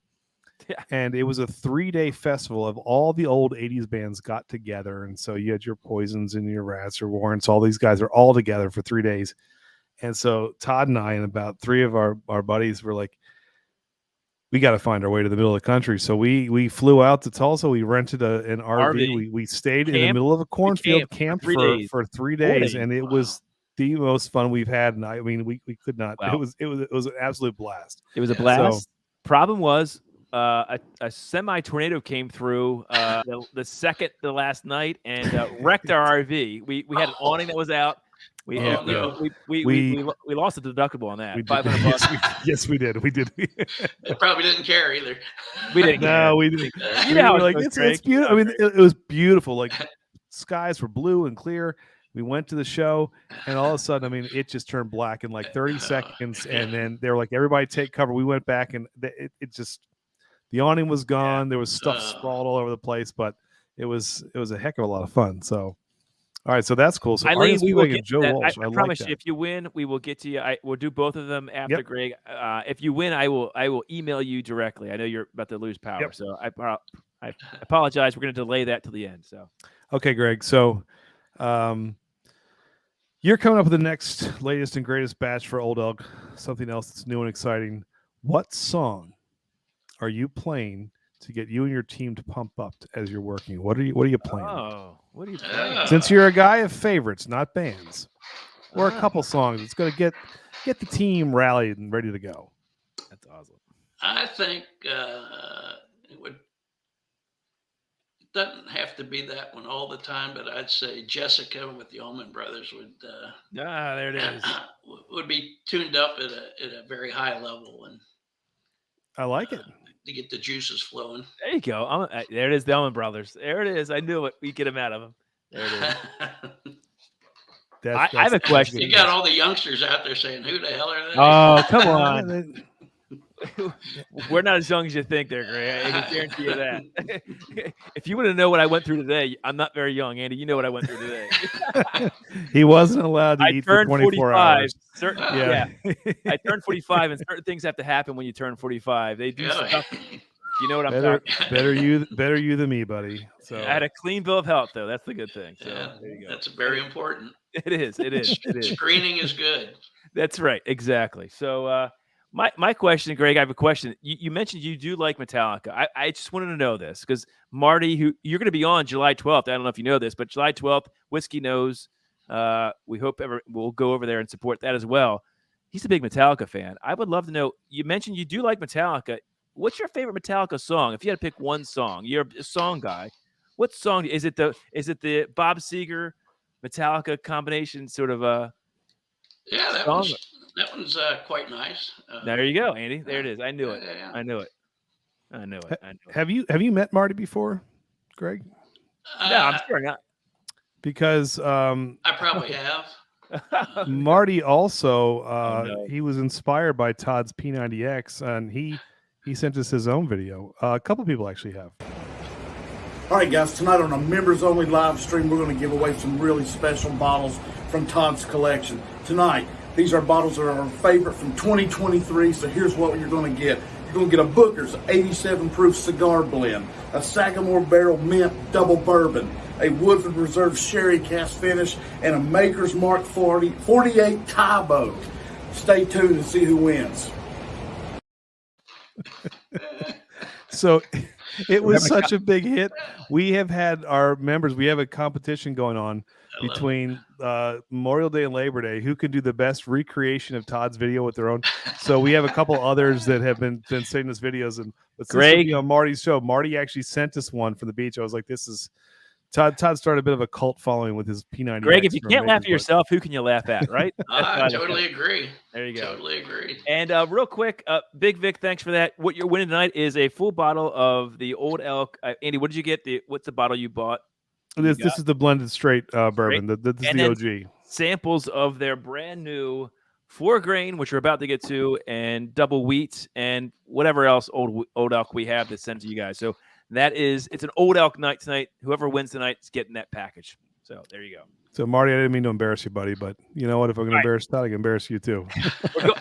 Yeah. And it was a 3-day festival of all the old 80s bands got together. And so you had your Poisons and your Rats, your Warrants. All these guys are all together for 3 days. And so Todd and I and about 3 of our buddies were like, we got to find our way to the middle of the country. So we flew out to Tulsa. We rented an RV. We stayed in the middle of a cornfield, camped for 3 days. And it was the most fun we've had. And I mean, we could not. Wow. It was an absolute blast. It was a blast. So, problem was, a semi-tornado came through the last night and wrecked our RV. We had an awning that was out. We lost a deductible on that. $500. Yes, we did. We did. They probably didn't care either. We didn't. No, we didn't. You know how like it's beautiful. I mean, it was beautiful. Like skies were blue and clear. We went to the show, and all of a sudden, I mean, it just turned black in like 30 seconds. And then they were like, "Everybody take cover." We went back, and it just. The awning was gone. There was stuff sprawled all over the place, but it was a heck of a lot of fun. So, all right, so that's cool. So, Eileen, we will get Joe Walsh. I promise you, if you win, we will get to you. We'll do both of them after. Yep. Greg. If you win, I will email you directly. I know you're about to lose power, so I apologize. We're going to delay that till the end. So, okay, Greg. So, you're coming up with the next latest and greatest batch for Old Elk. Something else that's new and exciting. What song are you playing to get you and your team to pump up as you're working? What are you playing? Oh, what are you playing? Since you're a guy of favorites, not bands, or a couple songs, it's going to get the team rallied and ready to go. That's awesome. I think it doesn't have to be that one all the time, but I'd say Jessica with the Allman Brothers would. There it is. Would be tuned up at a very high level, and I like it. To get the juices flowing. There you go. There it is, the Allman Brothers. There it is. I knew it. We get them out of them. There it is. I have a question. You got all the youngsters out there saying, "Who the hell are they?" Oh, come on. We're not as young as you think there, Greg. I can guarantee you that. If you want to know what I went through today, I'm not very young, Andy. You know what I went through today. He wasn't allowed to eat for 24 hours. Yeah. I turned 45, and certain things have to happen when you turn 45. They do stuff. You know what I'm talking about. Better you than me, buddy. So I had a clean bill of health, though. That's the good thing. So there you go. That's very important. It is. Screening is good. That's right. Exactly. So, My question, Greg, I have a question. You mentioned you do like Metallica. I just wanted to know this because Marty, who you're going to be on July 12th. I don't know if you know this, but July 12th, Whiskey Knows. We hope we'll go over there and support that as well. He's a big Metallica fan. I would love to know. You mentioned you do like Metallica. What's your favorite Metallica song? If you had to pick one song, you're a song guy. What song is it? The Bob Seger Metallica combination sort of that one's quite nice. There you go, Andy. There it is. I knew it. Yeah. I knew it. Have you met Marty before, Greg? No, I'm sure not. Because I probably have. Marty also he was inspired by Todd's P90X, and he sent us his own video. A couple people actually have. All right, guys, tonight on a members-only live stream, we're going to give away some really special bottles from Todd's collection. Tonight, these are bottles that are our favorite from 2023, so here's what you're going to get. You're going to get a Booker's 87 proof cigar blend, a Sagamore Barrel Mint Double Bourbon, a Woodford Reserve Sherry Cask Finish, and a Maker's Mark 48 tie boat. Stay tuned and see who wins. So it was such a big hit. We have had our members, we have a competition going on between Memorial Day and Labor Day, who can do the best recreation of Todd's video with their own. So we have a couple others that have been sending us videos, and Greg on Marty's show. Marty actually sent us one from the beach. I was like, this is Todd started a bit of a cult following with his P90. Greg, if you can't laugh at yourself, who can you laugh at, right? I totally agree. There you go. Totally agree. And real quick, Big Vic, thanks for that. What you're winning tonight is a full bottle of the Old Elk. Andy, what did you get? What's the bottle you bought? This is the blended straight bourbon. This is the OG. Samples of their brand new 4-grain, which we're about to get to, and double wheat, and whatever else Old Elk we have that's sent to you guys. So it's an Old Elk night tonight. Whoever wins tonight is getting that package. So there you go. So Marty, I didn't mean to embarrass you, buddy, but you know what? If I'm going to embarrass Todd, I can embarrass you too.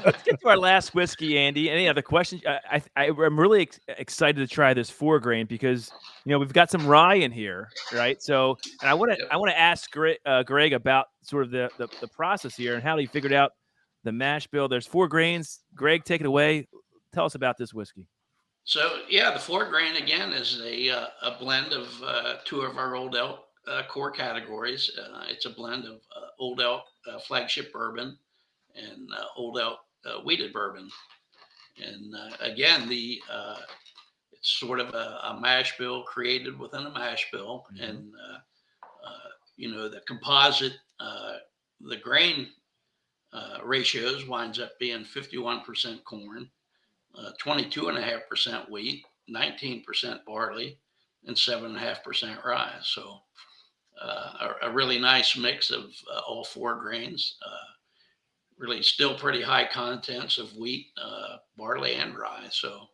Let's get to our last whiskey, Andy. Any other questions? I'm really excited to try this 4-grain because we've got some rye in here, right? So, and I want to ask Greg about sort of the process here and how he figured out the mash bill. There's 4 grains. Greg, take it away. Tell us about this whiskey. So yeah, the 4-grain again is a blend of 2 of our Old Elk core categories. It's a blend of Old Elk flagship bourbon and Old Elk weeded bourbon. And again, it's sort of a mash bill created within a mash bill. Mm-hmm. And the composite, the grain ratios winds up being 51% corn, 22.5% wheat, 19% barley, and 7.5% rye. So a really nice mix of all 4 grains. Really still pretty high contents of wheat, barley, and rye. So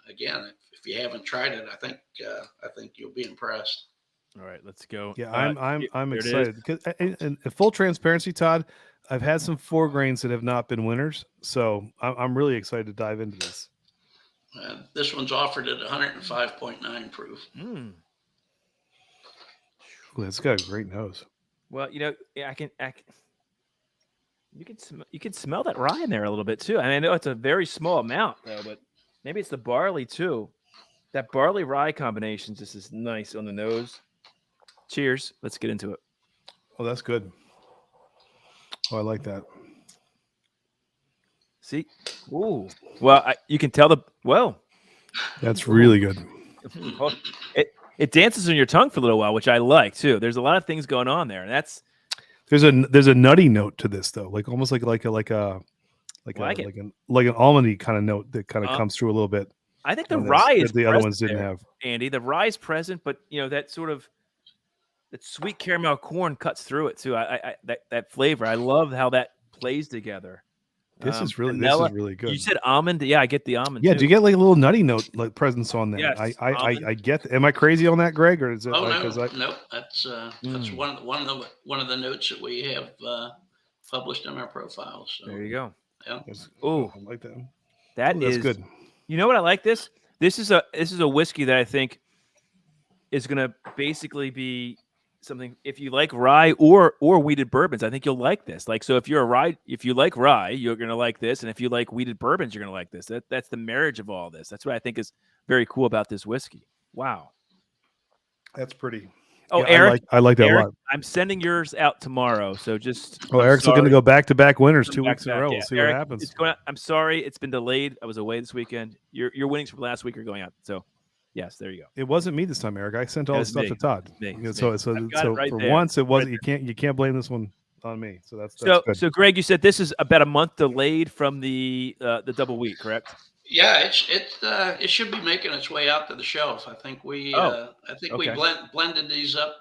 again, if you haven't tried it, I think you'll be impressed. All right, let's go. Yeah, I'm excited because in full transparency, Todd, I've had some 4 grains that have not been winners, so I'm really excited to dive into this. This one's offered at 105.9 proof. Ooh, it's got a great nose. Well, I can. You can smell that rye in there a little bit too. I know it's a very small amount though, but maybe it's the barley too. That barley rye combination just is nice on the nose. Cheers. Let's get into it. Oh, that's good. Oh, I like that. See? Ooh. Well, you can tell that's really good. It dances on your tongue for a little while, which I like too. There's a lot of things going on there, and that's there's a nutty note to this though, like almost like an almondy kind of note that kind of comes through a little bit. I think the rye is the other ones didn't have. Andy, the rye is present, but that sort of that sweet caramel corn cuts through it too. That flavor, I love how that plays together. This is really good. You said almond, yeah, I get the almond. Yeah, too. Do you get like a little nutty note like presence on that? Yes, I get. Am I crazy on that, Greg, or is it? No. That's one of the notes that we have published in our profile. So there you go. Yeah. Oh, I like that. That's good. You know what I like this? This is a whiskey that I think is going to basically be something. If you like rye or weeded bourbons, I think you'll like this. Like, so if you like rye, you're going to like this, and if you like weeded bourbons, you're going to like this. That's the marriage of all this. That's what I think is very cool about this whiskey. Wow, that's pretty. Oh, yeah, Eric, I like that a lot. I'm sending yours out tomorrow, so just. Oh, Eric's looking to go back-to-back winners 2 weeks in a row. We'll see Eric, what happens. I'm sorry, it's been delayed. I was away this weekend. Your winnings from last week are going out, so yes, there you go. It wasn't me this time, Eric. I sent all the stuff to Todd. So right for there. once, it wasn't. You can't blame this one on me. So that's good. So Greg, you said this is about a month delayed from the double wheat, correct? Yeah, it should be making its way out to the shelf. I think we blended these up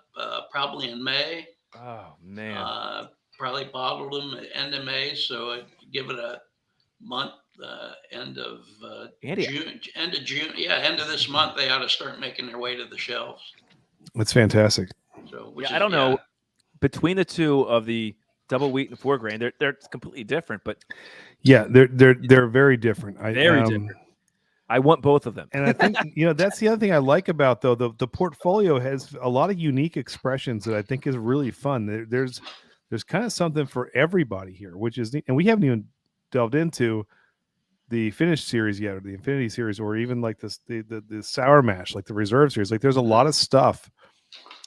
probably in May. Oh man! Probably bottled them at end of May, so I'd give it a month. End of June. Yeah, end of this month they ought to start making their way to the shelves. That's fantastic. So I don't know between the two of the double wheat and 4 grain, they're completely different, but yeah, they're very different. Very different. I want both of them. And I think, that's the other thing I like about, though, the portfolio has a lot of unique expressions that I think is really fun. There's kind of something for everybody here, which is neat. And we haven't even delved into the finished series yet, or the Infinity series, or even like this, the sour mash, like the reserve series. Like there's a lot of stuff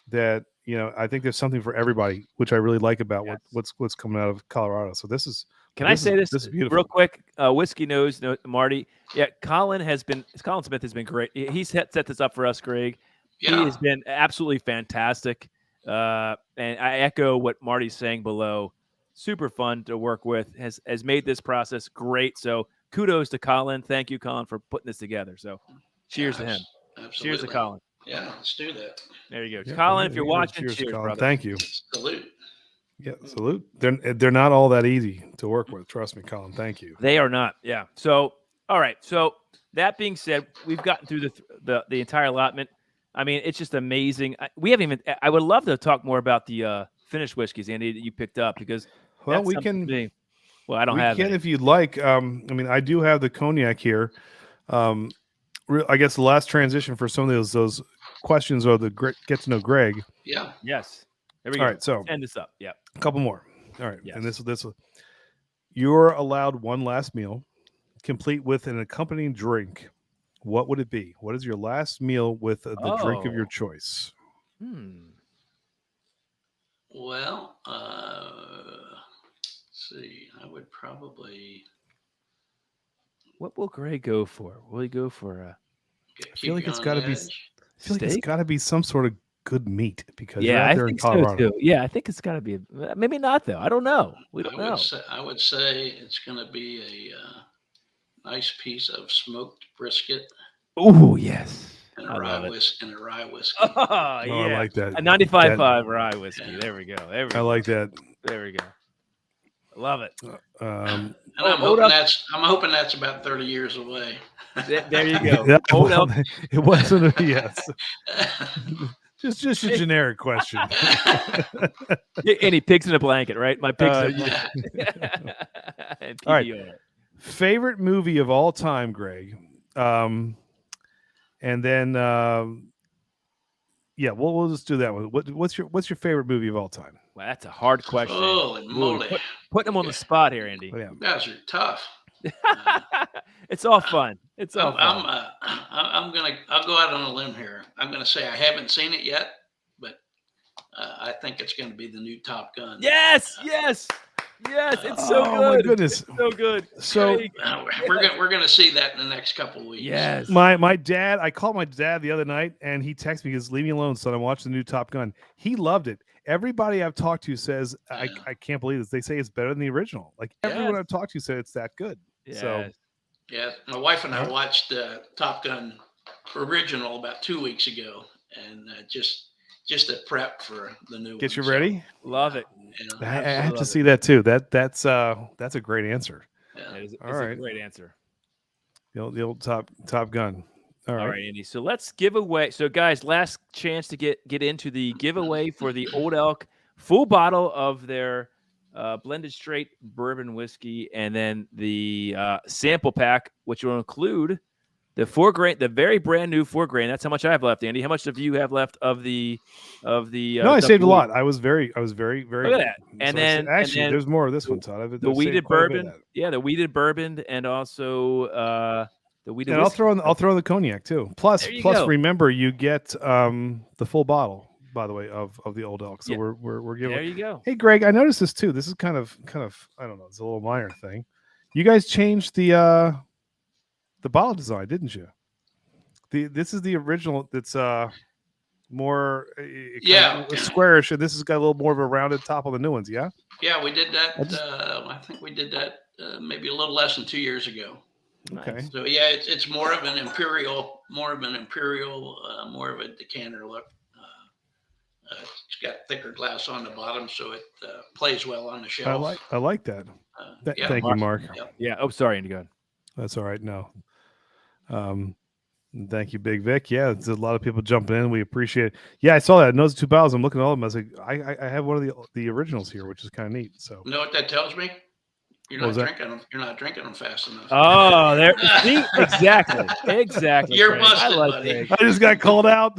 that, I think there's something for everybody, which I really like about what's coming out of Colorado. So this is, Can I say this is beautiful. real quick? Whiskey knows, Marty. Yeah, Colin Smith has been great. He's set this up for us, Greg. Yeah. He has been absolutely fantastic. And I echo what Marty's saying below. Super fun to work with. Has made this process great. So kudos to Colin. Thank you, Colin, for putting this together. So cheers to him. Absolutely. Cheers to Colin. Yeah, let's do that. There you go. Yeah, Colin, if you're watching, cheers, Colin. brother. Thank you. Salute. Yeah, salute. They're not all that easy to work with. Trust me, Colin. Thank you. They are not. Yeah. So, all right. So that being said, we've gotten through the entire allotment. I mean, it's just amazing. We haven't even. I would love to talk more about the finished whiskeys, Andy, that you picked up, because we can. Well, I don't have it if you'd like. I mean, I do have the cognac here. I guess the last transition for some of those questions are the get to know Greg. Yeah. Yes. There we go. All right. So end this up. Yeah. A couple more. All right. Yes. And this you're allowed one last meal, complete with an accompanying drink. What would it be? What is your last meal with the drink of your choice? Well, let's see. I would probably. What will Greg go for? Will he go for I feel like it's got to be. I feel like it's got to be some sort of good meat, because you're out there in Colorado. So too. Yeah, I think it's got to be. Maybe not though. I don't know. We don't know. I would say it's going to be a nice piece of smoked brisket. Oh yes. And a rye whiskey. Oh, yeah. I like that. A 95.5 rye whiskey. Yeah. There we go. I like that. There we go. Love it. And I'm hoping that's about 30 years away. There you go. Yeah, Old Elk. It wasn't. Yes. Just a generic question. Any pigs in a blanket, right? My pigs. All right. Favorite movie of all time, Greg. And then, we'll just do that one. What's your favorite movie of all time? Well, that's a hard question. Holy moly! Putting them on the spot here, Andy. Oh, yeah. You guys are tough. It's all fun. It's all fun. I'll go out on a limb here. I'm gonna say I haven't seen it yet, but I think it's gonna be the new Top Gun. Yes. It's so good. Oh my goodness, it's so good. So we're gonna see that in the next couple of weeks. Yes. My dad. I called my dad the other night, and he texted me, "Leave me alone, son. I'm watching the new Top Gun." He loved it. Everybody I've talked to says, I can't believe this. They say it's better than the original. Like everyone I've talked to said it's that good. Yes. So yeah, my wife and I watched Top Gun original about 2 weeks ago, and just to prep for the new. Get you ready. Love it. I have to see that too. That's a great answer. Yeah. It's right. a great answer. The old Top Gun. All right, Andy. So let's give away. So guys, last chance to get into the giveaway for the Old Elk full bottle of their blended straight bourbon whiskey, and then the sample pack, which will include the 4 grain, the very brand new 4 grain. That's how much I have left, Andy. How much do you have left of the? No, I saved a lot. I was very. Look at that. And then actually, there's more of this one, Todd. The weeded bourbon. Yeah, the weeded bourbon, and also the weeded. And I'll throw in the cognac too. Plus, remember, you get the full bottle, by the way, of the Old Elk. So we're giving. There you go. Hey, Greg, I noticed this too. This is kind of I don't know. It's a little minor thing. You guys changed the bottle design, didn't you? This is the original. That's more squarish, and this has got a little more of a rounded top on the new ones. Yeah. Yeah, we did that. I think we did that maybe a little less than 2 years ago. Okay. So yeah, it's more of an imperial, more of a decanter look. It's got thicker glass on the bottom, so it plays well on the shelf. I like that. Thank you, Mark. Yeah. Oh, sorry, Andy. Go ahead. That's all right. No. Thank you, Big Vic. Yeah, there's a lot of people jumping in. We appreciate it. Yeah, I saw that. Those 2 bottles. I'm looking at all of them. I was like, I have one of the originals here, which is kind of neat. So you know what that tells me? You're not drinking them. You're not drinking them fast enough. Oh, there. See, exactly. You're Greg. busted, I like buddy. Greg. I just got called out.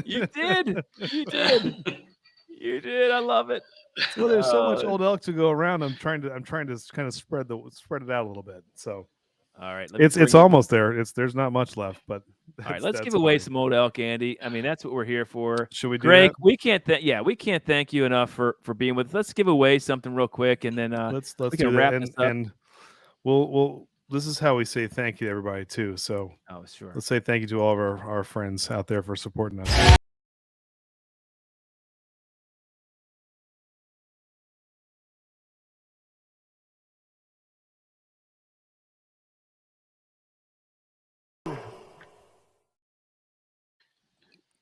You did. You did. You did. I love it. Well, there's so much Old Elk to go around. I'm trying to kind of spread it out a little bit. So, all right, it's almost there. There's not much left, but all right, let's give away some Old Elk, Andy. I mean, that's what we're here for. Should we do Greg, that? we can't thank you enough for being with us. Let's give away something real quick, and then let's we do can that. wrap this up. And we'll this is how we say thank you to everybody too. So sure. Let's say thank you to all of our friends out there for supporting us.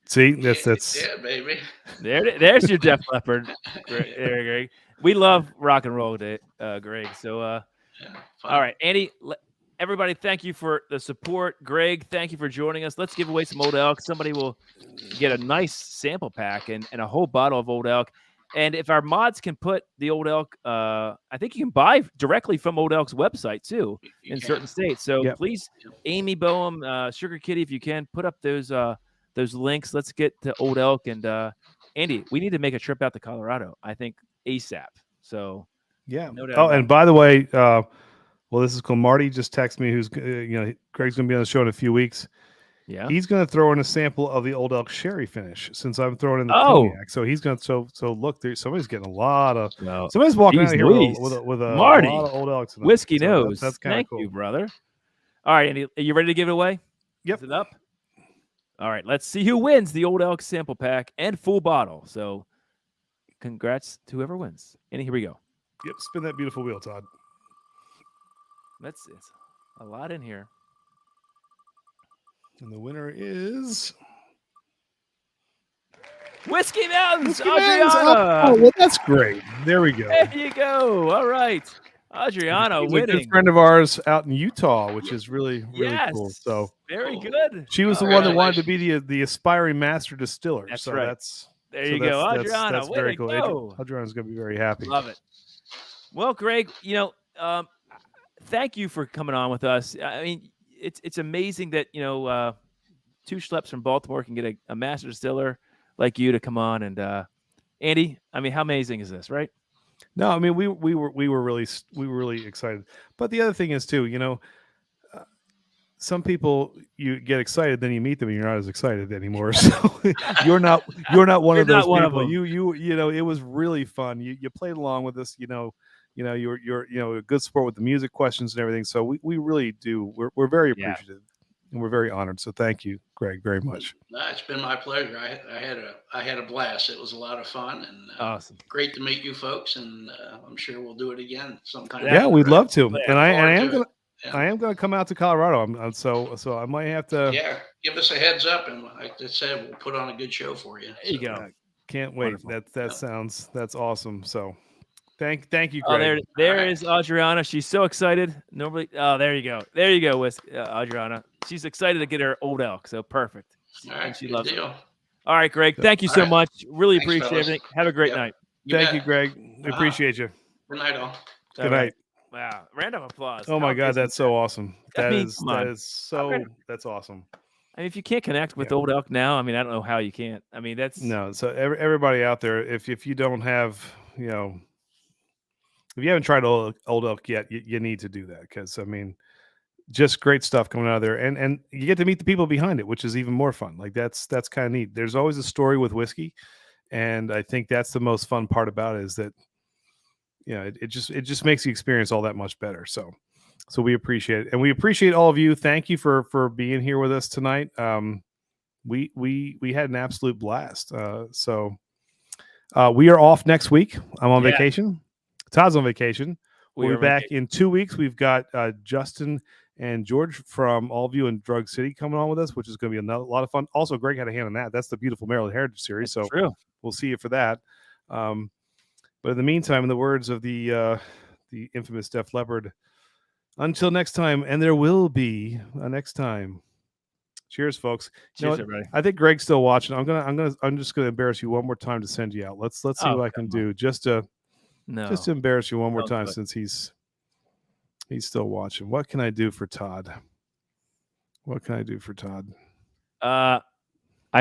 See, that's yeah, baby. There's your Def Leppard, Greg. We love rock and roll, Greg. So, all right, Andy. Everybody, thank you for the support. Greg, thank you for joining us. Let's give away some Old Elk. Somebody will get a nice sample pack and a whole bottle of Old Elk. And if our mods can put the Old Elk, I think you can buy directly from Old Elk's website too in certain states. So please, Amy Boehm, Sugar Kitty, if you can, put up those links. Let's get to Old Elk. And Andy, we need to make a trip out to Colorado, I think, ASAP. So yeah. No doubt. Oh, and by the way, well, this is cool. Marty just texted me. Who's Greg's going to be on the show in a few weeks. Yeah, he's going to throw in a sample of the Old Elk sherry finish since I'm throwing in the cognac. So he's going to so look there. Somebody's getting a lot of. Somebody's walking out of here with a Marty, lot of Old Elk tonight. Whiskey knows. That's kind of cool. Thank you, brother. All right, Andy, are you ready to give it away? Yep. Is it up? All right, let's see who wins the Old Elk sample pack and full bottle. So, congrats to whoever wins. Andy, here we go. Yep, spin that beautiful wheel, Todd. It's a lot in here. And the winner is Whiskey Mountains, Adriana. Oh, well, that's great. There we go. There you go. All right. Adriana winning. A good friend of ours out in Utah, which is really cool. So very good. She was the one that wanted to be the aspiring master distiller. That's so right. There you go. Adriana, that's very cool. Adriana's going to be very happy. Love it. Well, Greg, thank you for coming on with us. I mean, it's amazing that, two schleps from Baltimore can get a master distiller like you to come on. And Andy, I mean, how amazing is this, right? No, I mean, we were really excited. But the other thing is too, some people you get excited, then you meet them and you're not as excited anymore. So you're not one of those people. It was really fun. You played along with us, you're a good sport with the music questions and everything. So we really do. We're very appreciative and we're very honored. So thank you, Greg, very much. No, it's been my pleasure. I had a blast. It was a lot of fun and awesome. Great to meet you folks. And I'm sure we'll do it again sometime. Yeah, we'd love to. And I am going to come out to Colorado. So I might have to. Yeah, give us a heads up, and like I said, we'll put on a good show for you. There you go. Can't wait. Wonderful. That's awesome. So. Thank you, Greg. There is Adriana. She's so excited. Normally, there you go. There you go, Adriana. She's excited to get her Old Elk. So perfect. All right, she loves deal. it. All right, Greg. Thank you so much. Really appreciate everything. Have a great night. Thank you, Greg. We appreciate you. Good night, all. Good night. Wow. Random applause. Oh my God, that's so awesome. That's awesome. I mean, if you can't connect with Old Elk now, I mean, I don't know how you can't. I mean, that's no. So everybody out there, if you don't have, if you haven't tried Old Elk yet, you need to do that because, I mean, just great stuff coming out of there. And you get to meet the people behind it, which is even more fun. Like that's kind of neat. There's always a story with whiskey. And I think that's the most fun part about it is that, it just makes the experience all that much better. So we appreciate it. And we appreciate all of you. Thank you for being here with us tonight. We had an absolute blast. So we are off next week. I'm on vacation. Todd's on vacation. We'll be back in 2 weeks. We've got Justin and George from All of You in Drug City coming on with us, which is going to be a lot of fun. Also, Greg had a hand in that. That's the Beautiful Maryland Heritage Series. That's true. We'll see you for that. But in the meantime, in the words of the infamous Def Leppard, until next time, and there will be a next time. Cheers, folks. Cheers, everybody. I think Greg's still watching. I'm just gonna embarrass you one more time to send you out. Let's see what I can do just to embarrass you one more time since he's He's still watching. What can I do for Todd? What can I do for Todd? I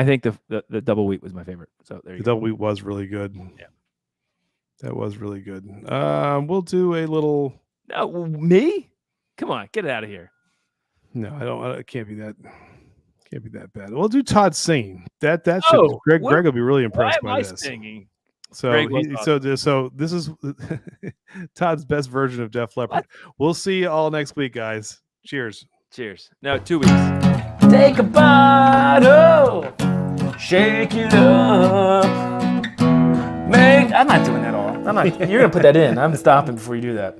think the double wheat was my favorite. So there you go. The double wheat was really good. Yeah. That was really good. We'll do a little. No, me? Come on, get it out of here. No, I don't. It can't be that. Can't be that bad. We'll do Todd singing. That should. Oh, Greg what? will be really impressed Why am by I this. singing? So so this is Todd's best version of Def Leppard. We'll see you all next week, guys. Cheers. Cheers. No, 2 weeks. Take a bottle, shake it up. I'm not doing that all. You're gonna put that in. I'm stopping before you do that.